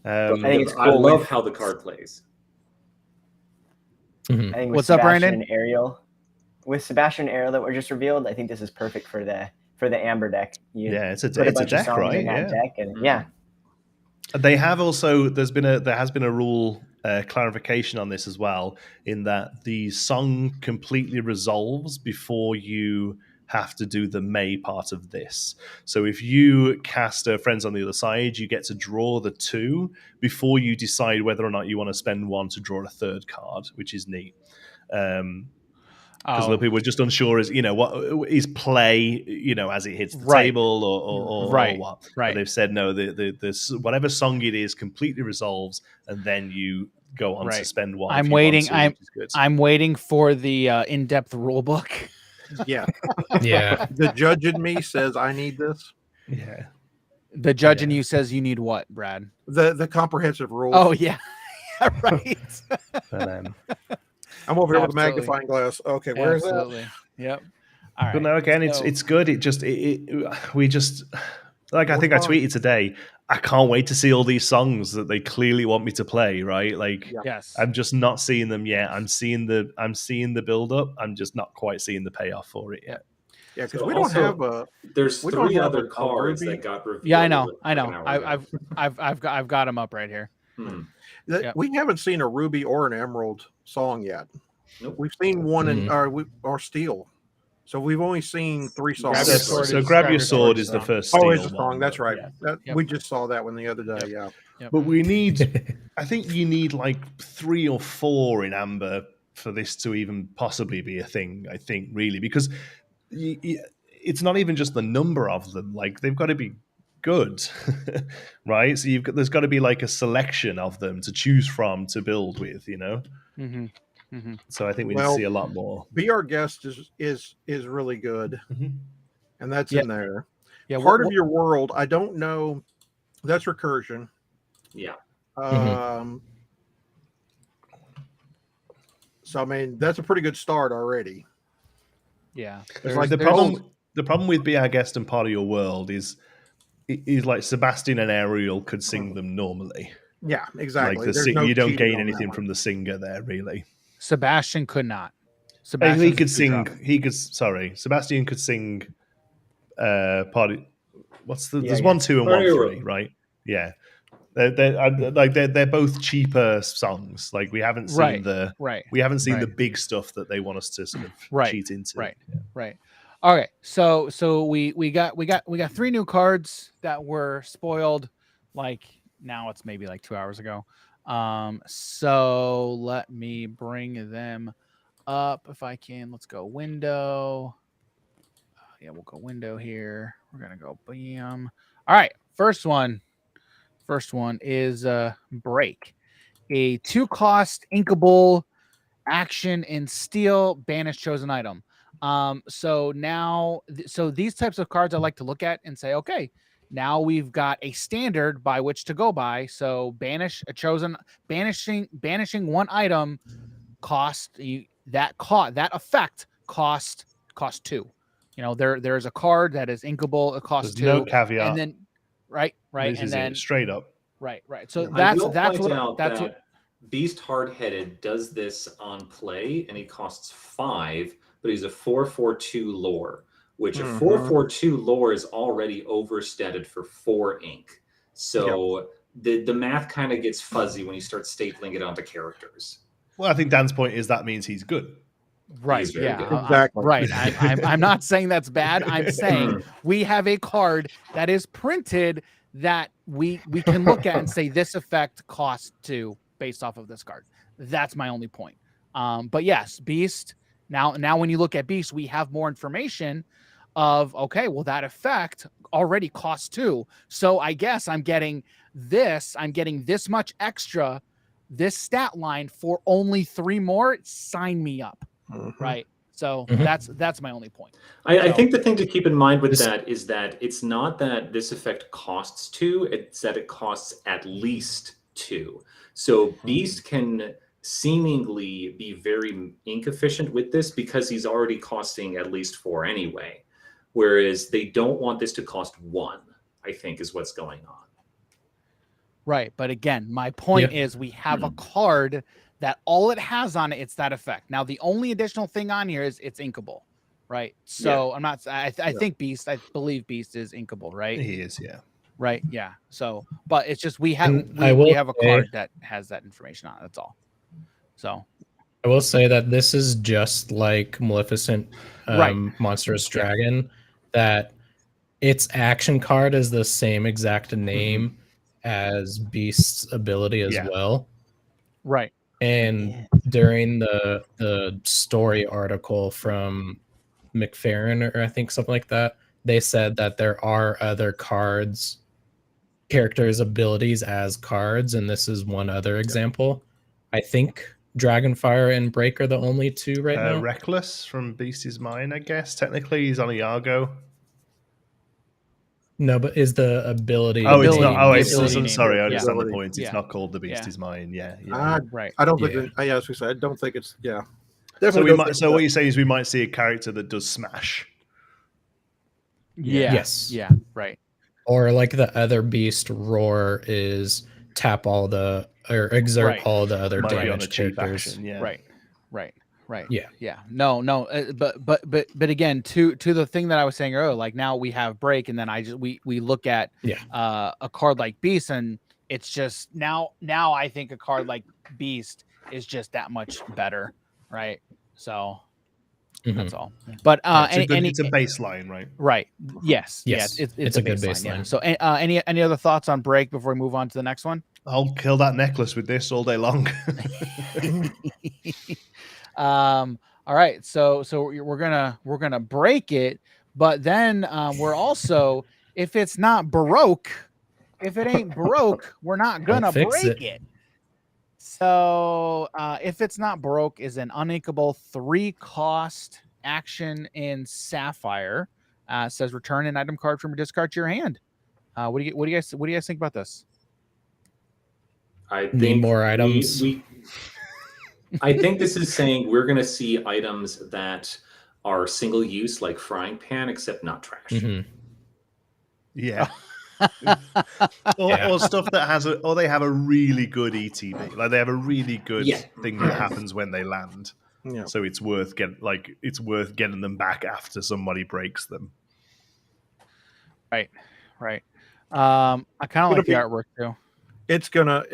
I think it's cool. I love how the card plays. I think with What's up, Brandon? With Sebastian and Ariel that were just revealed, I think this is perfect for the Amber deck. It's a deck, right? Deck and, They have also there has been a rule clarification on this as well, in that the song completely resolves before you have to do the May part of this. So if you cast Friends on the Other Side, you get to draw the 2 before you decide whether or not you want to spend 1 to draw a 3rd card, which is neat. Because a lot of people are just unsure as what is play, as it hits the table or what. Right. But they've said no, the whatever song it is completely resolves, and then you go on to spend 1. I'm waiting. I'm waiting for the in-depth rule book. Yeah. Yeah. The judge in me says I need this. Yeah. The judge in you says you need what, Brad? The comprehensive rules. Oh yeah. Right. But, I'm over here with a magnifying glass. Okay, where is that? Yep. All right. But no, again, it's good. I think I tweeted today, I can't wait to see all these songs that they clearly want me to play, right? Like, yes. I'm just not seeing them yet. I'm seeing the build up. I'm just not quite seeing the payoff for it yet. Yeah, because we don't have a. There's 3 other cards that got revealed. Yeah, I know. I've got them up right here. We haven't seen a Ruby or an Emerald song yet. Nope. We've seen one or Steel. So we've only seen 3 songs. Grab Your Sword is the first Steel. Oh, it's a song. That's right. We just saw that one the other day. Yeah. But we need, I think you need like 3 or 4 in Amber for this to even possibly be a thing. I think really because it's not even just the number of them. Like they've got to be good, right? So there's got to be like a selection of them to choose from to build with, you know. Mm-hmm. Mm-hmm. So I think we need to see a lot more. Be Our Guest is really good, and that's in there. Yeah, Part of Your World, I don't know. That's recursion. Yeah. So I mean, that's a pretty good start already. Yeah. Like the problem with Be Our Guest and Part of Your World is like Sebastian and Ariel could sing them normally. Yeah, exactly. Like you don't gain anything from the singer there, really. Sebastian could not. He could sing. Sebastian could sing. There's 1, 2, and 1, 3, right? Yeah. They're both cheaper songs. Like we haven't seen the big stuff that they want us to sort of cheat into. Right. Okay. So we got 3 new cards that were spoiled. Like now it's maybe like 2 hours ago. So let me bring them up if I can. Let's go window. Yeah, we'll go window here. We're gonna go bam. All right. First one is Break, a 2-cost inkable action in steel banished chosen item. So these types of cards I like to look at and say, okay, now we've got a standard by which to go by. So banishing one item that effect cost 2. You know, there's a card that is inkable, it costs 2. No caveat. And then right. This and is then it, straight up. Right. So that's what Beast Hard-Headed does this on play, and he costs 5, but he's a 4/4/2 lore, which a 4/4/2 lore is already overstated for 4 ink. So the math kind of gets fuzzy when you start stapling it onto characters. Well, I think Dan's point is that means he's good. Right. Yeah. Good. Exactly. Right. I'm not saying that's bad. I'm saying we have a card that is printed that we can look at and say this effect costs 2 based off of this card. That's my only point. But yes, Beast. Now when you look at Beast, we have more information of, okay, well, that effect already costs 2. So I guess I'm getting this much extra, this stat line for only 3 more. Sign me up. Right. So that's my only point. I think the thing to keep in mind with that is that it's not that this effect costs 2, it's that it costs at least 2. So Beast can seemingly be very ink efficient with this because he's already costing at least 4 anyway. Whereas they don't want this to cost 1, I think is what's going on. Right. But again, my point is we have a card that all it has on it, it's that effect. Now, the only additional thing on here is it's inkable, right? So I think Beast, I believe Beast is inkable, right? He is, yeah. Right, yeah. So, but it's just we have a card that has that information on it. That's all. So, I will say that this is just like Maleficent, Monstrous Dragon, that its action card is the same exact name as Beast's ability as well. Right. And during the story article from McFerrin, or I think something like that, they said that there are other characters' abilities as cards, and this is one other example. I think Dragonfire and Break are the only 2 right now. Reckless from Beast is Mine, I guess. Technically, he's on Iago. No, but is the ability? Oh, it's not. Oh, sorry. I Yeah. understand the point. It's not called The Beast is Mine. Yeah. Right. I don't think. As we said, I don't think it's. Yeah. Definitely. So what you're saying is we might see a character that does smash. Yeah. Yes. Yeah. Right. Or like the other Beast Roar is tap all the or exert all the other damage characters. Action, yeah. Right. Yeah. No. But again, to the thing that I was saying earlier, like now we have Break, and then we look at a card like Beast, and it's just now I think a card like Beast is just that much better, right? So that's all. But it's a baseline, right? Right. Yes. It's a good baseline. Yeah. So any other thoughts on Break before we move on to the next one? I'll kill that necklace with this all day long. All right, so we're gonna break it, but then we're also, if it's not Baroque, if it ain't Baroque, we're not gonna break it. So if it's not Baroque is an uninkable 3-cost action in Sapphire. Says return an item card from your discard to your hand. What do you guys think about this? I think need more items. I think this is saying we're going to see items that are single use, like frying pan, except not trash. Mm-hmm. Yeah. Or stuff that has or they have a really good ETB, like they have a really good thing that happens when they land. Yeah. So it's worth getting them back after somebody breaks them. Right. I kind of like the artwork too. It's gonna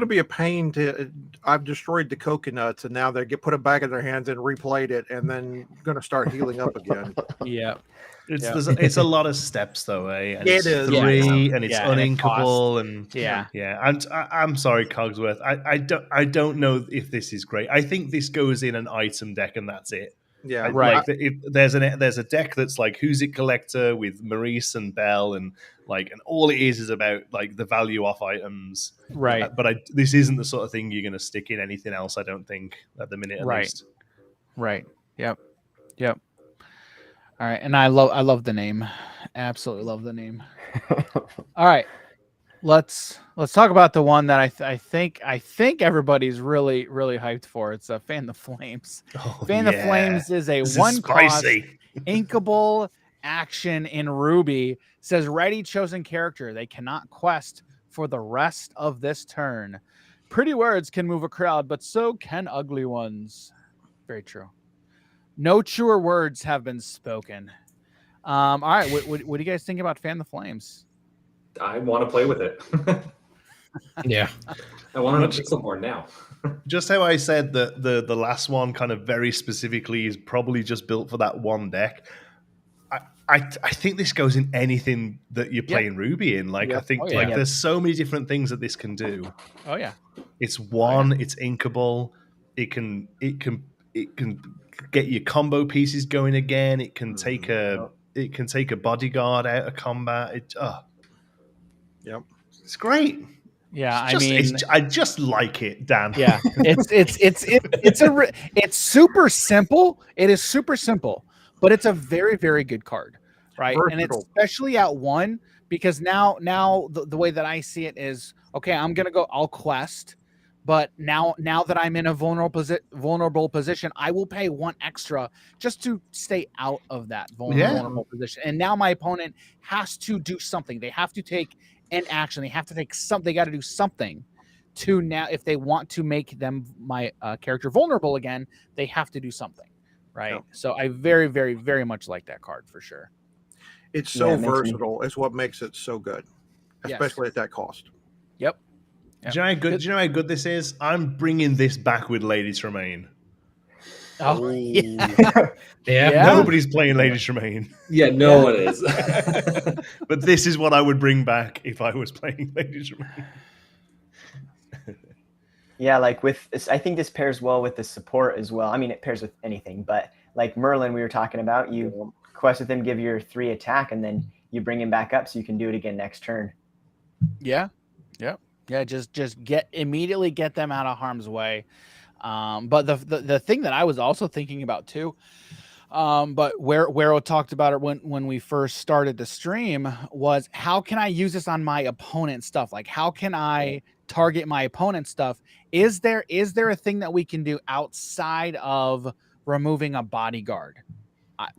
be a pain to. I've destroyed the coconuts, and now they put it back in their hands and replayed it, and then going to start healing up again. Yeah. It's a lot of steps though, eh? And it is 3, and it's uninkable, and yeah. I'm sorry, Cogsworth. I don't know if this is great. I think this goes in an item deck, and that's it. Yeah, right. Like there's a deck that's like Who's It Collector with Maurice and Belle, and all it is about like the value off items. Right. But this isn't the sort of thing you're going to stick in anything else. I don't think at the minute at least. Right. Yep. All right, and I love the name. Absolutely love the name. All right, let's talk about the one that I think everybody's really hyped for. It's Fan the Flames. Fan the Flames is a 1-cost inkable action in Ruby. Says ready chosen character. They cannot quest for the rest of this turn. Pretty words can move a crowd, but so can ugly ones. Very true. No truer words have been spoken. All right, what do you guys think about Fan the Flames? I want to play with it. Yeah, I want to pixel more now. Just how I said that the last one kind of very specifically is probably just built for that one deck. I think this goes in anything that you're playing Ruby in. Like I think there's so many different things that this can do. Oh yeah, it's it's inkable. It can get your combo pieces going again. It can take a bodyguard out of combat. It's great. Yeah, I just like it, Dan. Yeah, it's super simple. It is super simple, but it's a very very good card, right? Versatile. And it's especially at 1 because now the way that I see it is okay. I'm gonna go. I'll quest. But now that I'm in a vulnerable position, I will pay 1 extra just to stay out of that vulnerable position. And now my opponent has to do something. They have to take an action. They have to take something. They got to do something to now. If they want to make my character vulnerable again, they have to do something, right? Yeah. So I very, very, very much like that card for sure. It's so versatile. It's what makes it so good, especially at that cost. Yep. Do you know how good this is? I'm bringing this back with Lady Tremaine. Oh, yeah. Nobody's playing Lady Tremaine. Yeah, no one is. But this is what I would bring back if I was playing Lady Tremaine. Yeah, like I think this pairs well with the support as well. I mean, it pairs with anything, but like Merlin, we were talking about, you quest with him, give your 3 attack, and then you bring him back up so you can do it again next turn. Yeah. Yep. Yeah, just immediately get them out of harm's way. But the thing that I was also thinking about too, but where talked about it when we first started the stream was how can I use this on my opponent's stuff? Like how can I target my opponent's stuff? Is there a thing that we can do outside of removing a bodyguard?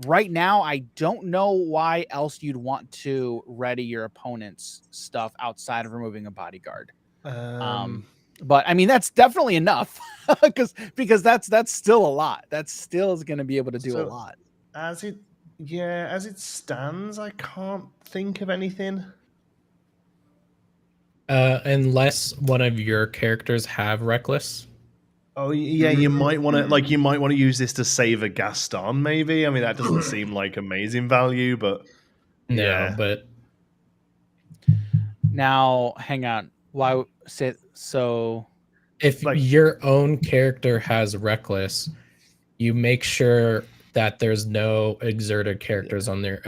Right now, I don't know why else you'd want to ready your opponent's stuff outside of removing a bodyguard. But I mean, that's definitely enough because that's still a lot. That still is going to be able to do a lot. As it stands, I can't think of anything. Unless one of your characters have reckless. Oh yeah, you might want to use this to save a Gaston. Maybe. I mean, that doesn't seem like amazing value, but but now hang on. Why say so? if your own character has Reckless, you make sure that there's no exerted characters on their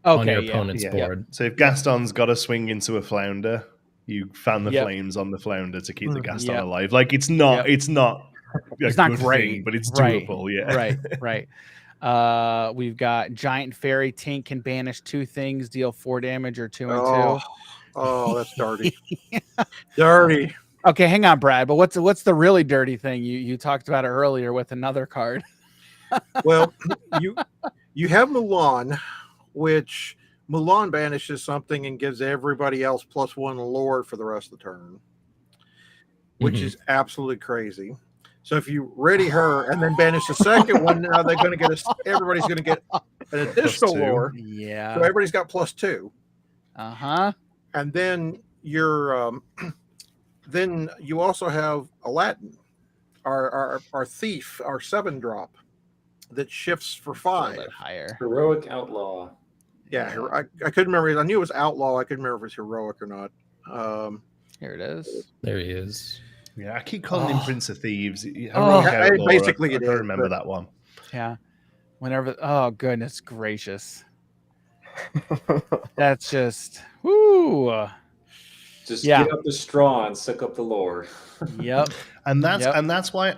on your opponent's board. So if Gaston's got to swing into a flounder, you fan the flames on the flounder to keep the Gaston alive. Like it's not a good great thing, but it's doable. Right. We've got Giant Fairy Tink can banish 2 things, deal 4 damage or 2 and 2. Oh, that's dirty. Dirty. Okay, hang on, Brad. But what's the really dirty thing? You talked about it earlier with another card. Well, you have Mulan, which Mulan banishes something and gives everybody else +1 lore for the rest of the turn, which is absolutely crazy. So if you ready her and then banish the second one, now they're going to get everybody's going to get an additional lore. Yeah. So everybody's got +2. And then then you also have Aladdin, our thief, our 7-drop that shifts for 5. Higher. Heroic Outlaw. Yeah, I couldn't remember. I knew it was Outlaw. I couldn't remember if it was Heroic or not. Here it is. There he is. Yeah, I keep calling him Prince of Thieves. Basically, I don't remember that one. Yeah. Whenever. Oh, goodness gracious. That's just. Woo. Just get up the straw and suck up the lore. Yep. And that's why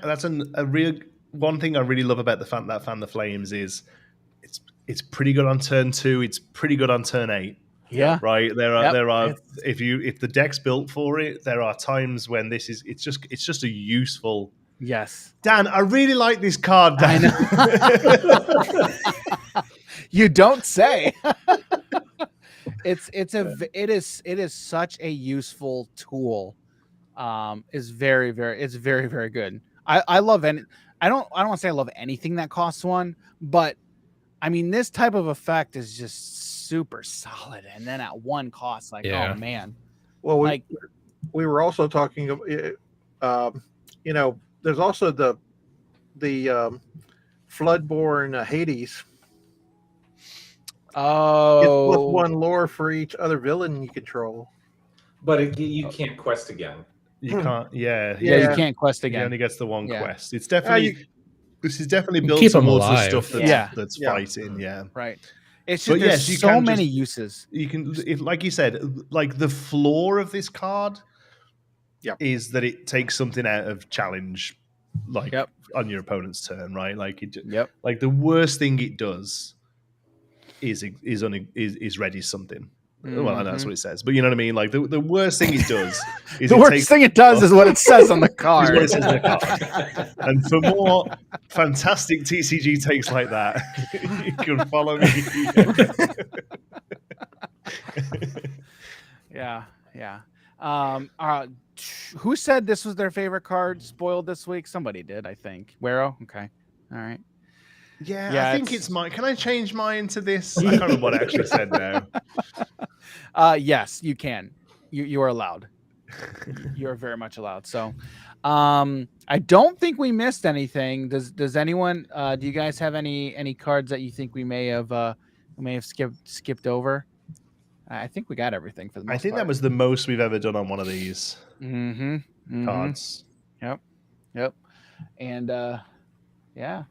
a real one thing I really love about Fan the Flames is it's pretty good on turn 2. It's pretty good on turn 8. Yeah. Right. There are if the deck's built for it, there are times when it's just a useful. Yes. Dan, I really like this card, Dan. You don't say. It is such a useful tool. Is very, very good. I love any. I don't want to say I love anything that costs 1, but I mean this type of effect is just super solid. And then at 1 cost, oh man. Well, we were also talking about, there's also the Floodborn Hades. Oh, it's +1 lore for each other villain you control. But you can't quest again. You can't. Yeah, you can't quest again. He only gets the 1 quest. It's definitely this is definitely built keep towards the alive. stuff that's fighting. Yeah, right. It's just there's so many uses. You can, like you said, like the flaw of this card is that it takes something out of challenge, on your opponent's turn, right? Like like the worst thing it does is ready something. Well, I know that's what it says, but you know what I mean. Like the worst thing it does is the worst thing it does is what it says on the card. Is what it says on the card. And for more fantastic TCG takes like that, you can follow me. Yeah. Who said this was their favorite card spoiled this week? Somebody did, I think. Wero? Okay. All right. Yeah, I think it's mine. Can I change mine to this? I can't remember what I actually said now. Yes, you can. You are allowed. You are very much allowed. So, I don't think we missed anything. Does anyone? Do you guys have any cards that you think we may have skipped over? I think we got everything for the most part. I think that was the most we've ever done on one of these cards. Yep. And yeah.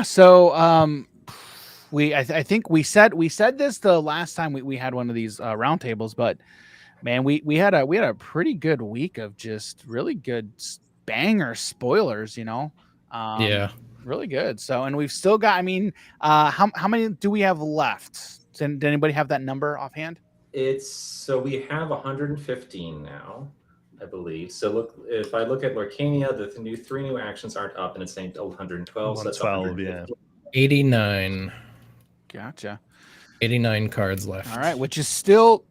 So I think we said this the last time we had one of these roundtables, but man, we had a pretty good week of just really good banger spoilers, really good. So, and we've still got, how many do we have left? Did anybody have that number offhand? So we have 115 now, I believe. So look, if I look at Lorcana, the 3 new actions aren't up, and it's named 112. So that's 12, yeah. 89. Gotcha. 89 cards left. All right, which is still,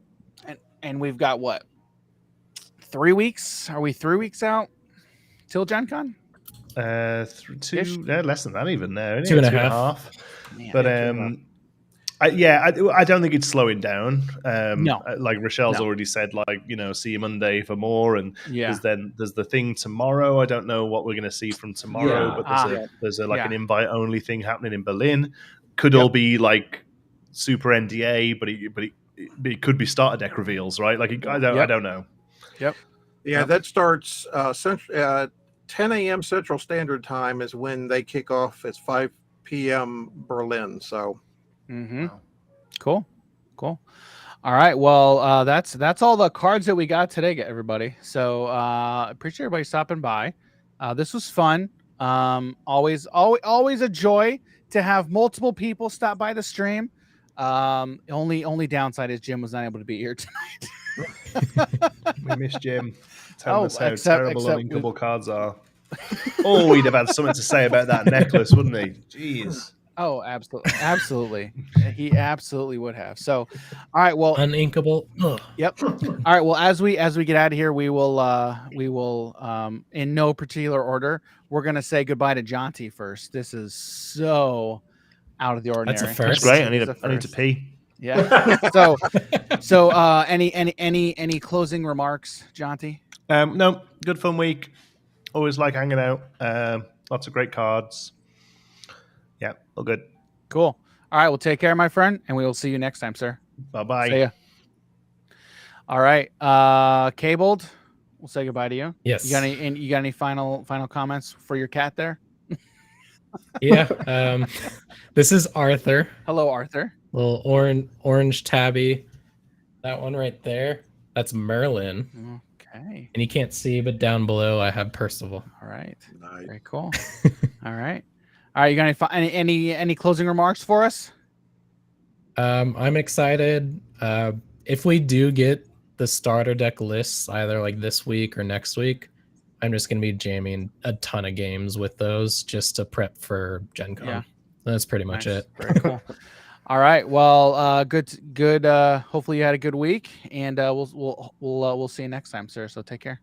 and we've got what? 3 weeks? Are we 3 weeks out till Gen Con? Less than that even now. 2.5. Man, but I don't think it's slowing down. No, like Rochelle's already said, see you Monday for more, and there's the thing tomorrow. I don't know what we're going to see from tomorrow, but there's an invite only thing happening in Berlin. Could all be like super NDA, but it could be starter deck reveals, right? Like I don't know. Yep. Yeah, that starts 10 a.m. Central Standard Time is when they kick off. It's 5 p.m. Berlin. So, wow. Cool. All right. Well, that's all the cards that we got today, everybody. So appreciate everybody stopping by. This was fun. Always a joy to have multiple people stop by the stream. Only downside is Jim was not able to be here tonight. We miss Jim. Telling us how terrible uninkable cards are. Oh, he'd have had something to say about that necklace, wouldn't he? Jeez. Oh, absolutely. He absolutely would have. So, all right. Well, uninkable. Yep. All right. Well, as we get out of here, we will in no particular order. We're gonna say goodbye to Jonty first. This is so out of the ordinary. That's a first. That's great. I need to pee. Yeah. so any closing remarks, Jonty? No. Good fun week. Always like hanging out. Lots of great cards. Yeah, all good. Cool. All right. Well, take care, my friend, and we will see you next time, sir. Bye-bye. See ya. All right. Cabled, we'll say goodbye to you. Yes. You got any final comments for your cat there? Yeah. This is Arthur. Hello, Arthur. Little orange tabby. That one right there. That's Merlin. Okay. And you can't see, but down below I have Percival. All right. Nice. Very cool. All right. You got any closing remarks for us? I'm excited. If we do get the starter deck lists either like this week or next week, I'm just gonna be jamming a ton of games with those just to prep for Gen Con. Yeah. That's pretty much it. Very cool. All right. Well, good. Hopefully you had a good week, and we'll see you next time, sir. So take care.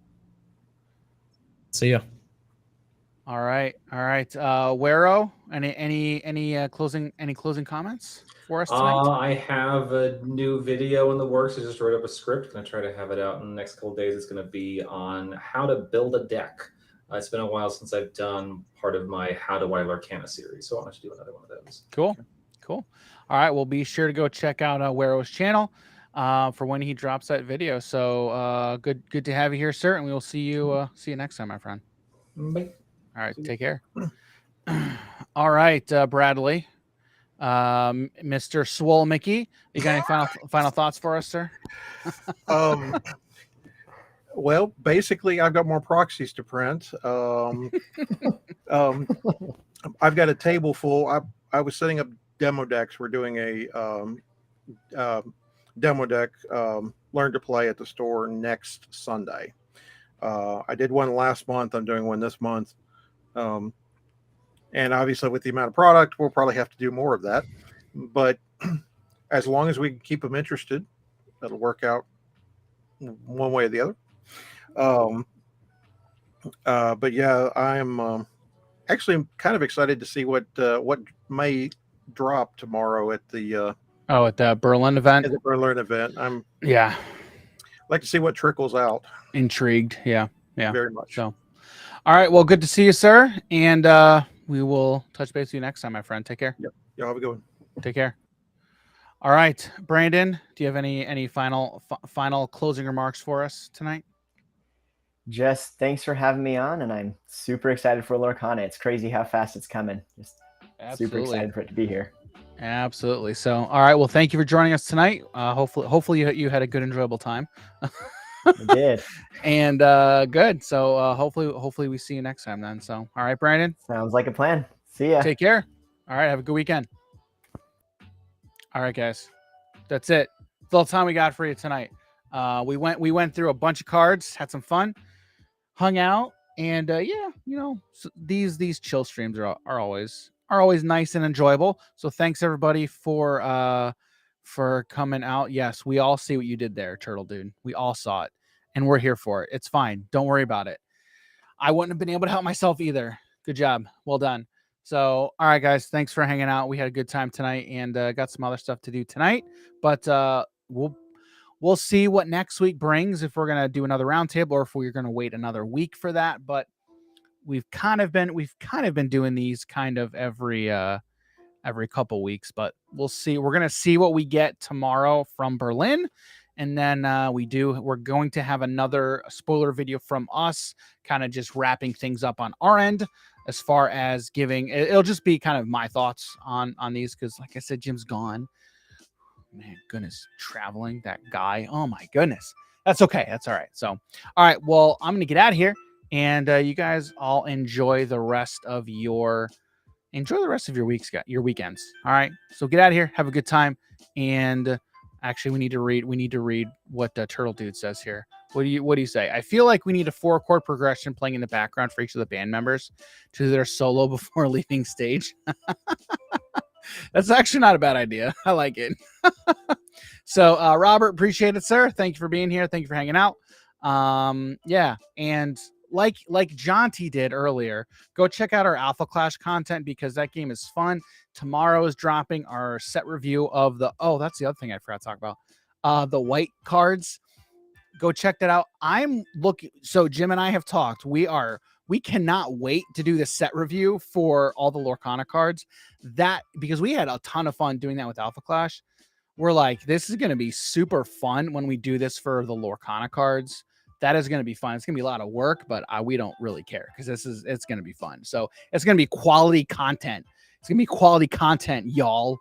See ya. All right. Wero, any closing comments for us tonight? I have a new video in the works. I just wrote up a script. Gonna try to have it out in the next couple of days. It's gonna be on how to build a deck. It's been a while since I've done part of my How Do I Lorcana series, so I want to do another one of those. Cool. All right. Well, be sure to go check out Wero's channel for when he drops that video. So good to have you here, sir, and we will see you next time, my friend. Bye. All right, take care. All right, Bradley, Mr. Swole Mickey, you got any final thoughts for us, sir? Well, basically, I've got more proxies to print. I've got a table full. I was setting up demo decks. We're doing a demo deck learn to play at the store next Sunday. I did one last month. I'm doing one this month. And obviously with the amount of product, we'll probably have to do more of that. But as long as we can keep them interested, that'll work out one way or the other. But yeah, I'm actually kind of excited to see what may drop tomorrow at the at the Berlin event. At the Berlin event, like to see what trickles out. Intrigued, yeah, very much. So, all right, well, good to see you, sir, and we will touch base with you next time, my friend. Take care. Yep. Yeah, have a good one. Take care. All right, Brandon, do you have any final closing remarks for us tonight? Just thanks for having me on, and I'm super excited for Lorcana. It's crazy how fast it's coming. Just super excited for it to be here. Absolutely. So, all right. Well, thank you for joining us tonight. Hopefully you had a good, enjoyable time. I did. And good. So hopefully we see you next time then. So, all right, Brandon. Sounds like a plan. See ya. Take care. All right. Have a good weekend. All right, guys. That's it. That's all the time we got for you tonight. We went through a bunch of cards, had some fun, hung out, and so these chill streams are always nice and enjoyable. So thanks everybody for coming out. Yes, we all see what you did there, Turtle Dude. We all saw it, and we're here for it. It's fine. Don't worry about it. I wouldn't have been able to help myself either. Good job. Well done. So, all right, guys, thanks for hanging out. We had a good time tonight, and got some other stuff to do tonight. But we'll see what next week brings, if we're gonna do another roundtable or if we're gonna wait another week for that. But we've kind of been doing these kind of every couple weeks. But we'll see. We're gonna see what we get tomorrow from Berlin, And then we're going to have another spoiler video from us, kind of just wrapping things up on our end as far as giving. It'll just be kind of my thoughts on these, because like I said, Jim's gone. Man, goodness, traveling, that guy. Oh my goodness. That's okay. That's all right. So, all right. Well, I'm going to get out of here, and you guys all enjoy the rest of your weekends. All right. So get out of here. Have a good time. And actually, we need to read what Turtle Dude says here. What do you say? I feel like we need a 4-chord progression playing in the background for each of the band members to do their solo before leaving stage. That's actually not a bad idea. I like it. So, Robert, appreciate it, sir. Thank you for being here. Thank you for hanging out. Yeah. And like John T did earlier, go check out our Alpha Clash content, because that game is fun. Tomorrow is dropping our set review of that's the other thing I forgot to talk about. The white cards. Go check that out. So Jim and I have talked. We cannot wait to do the set review for all the Lorcana cards. Because we had a ton of fun doing that with Alpha Clash. We're like, this is going to be super fun when we do this for the Lorcana cards. That is going to be fun. It's going to be a lot of work, but we don't really care, because it's going to be fun. So it's going to be quality content. It's going to be quality content, y'all.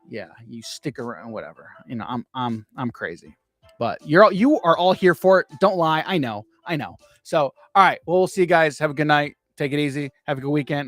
Yeah, you stick around, whatever. You know, I'm crazy, but you are all here for it. Don't lie. I know. So, all right. Well, we'll see you guys. Have a good night. Take it easy. Have a good weekend.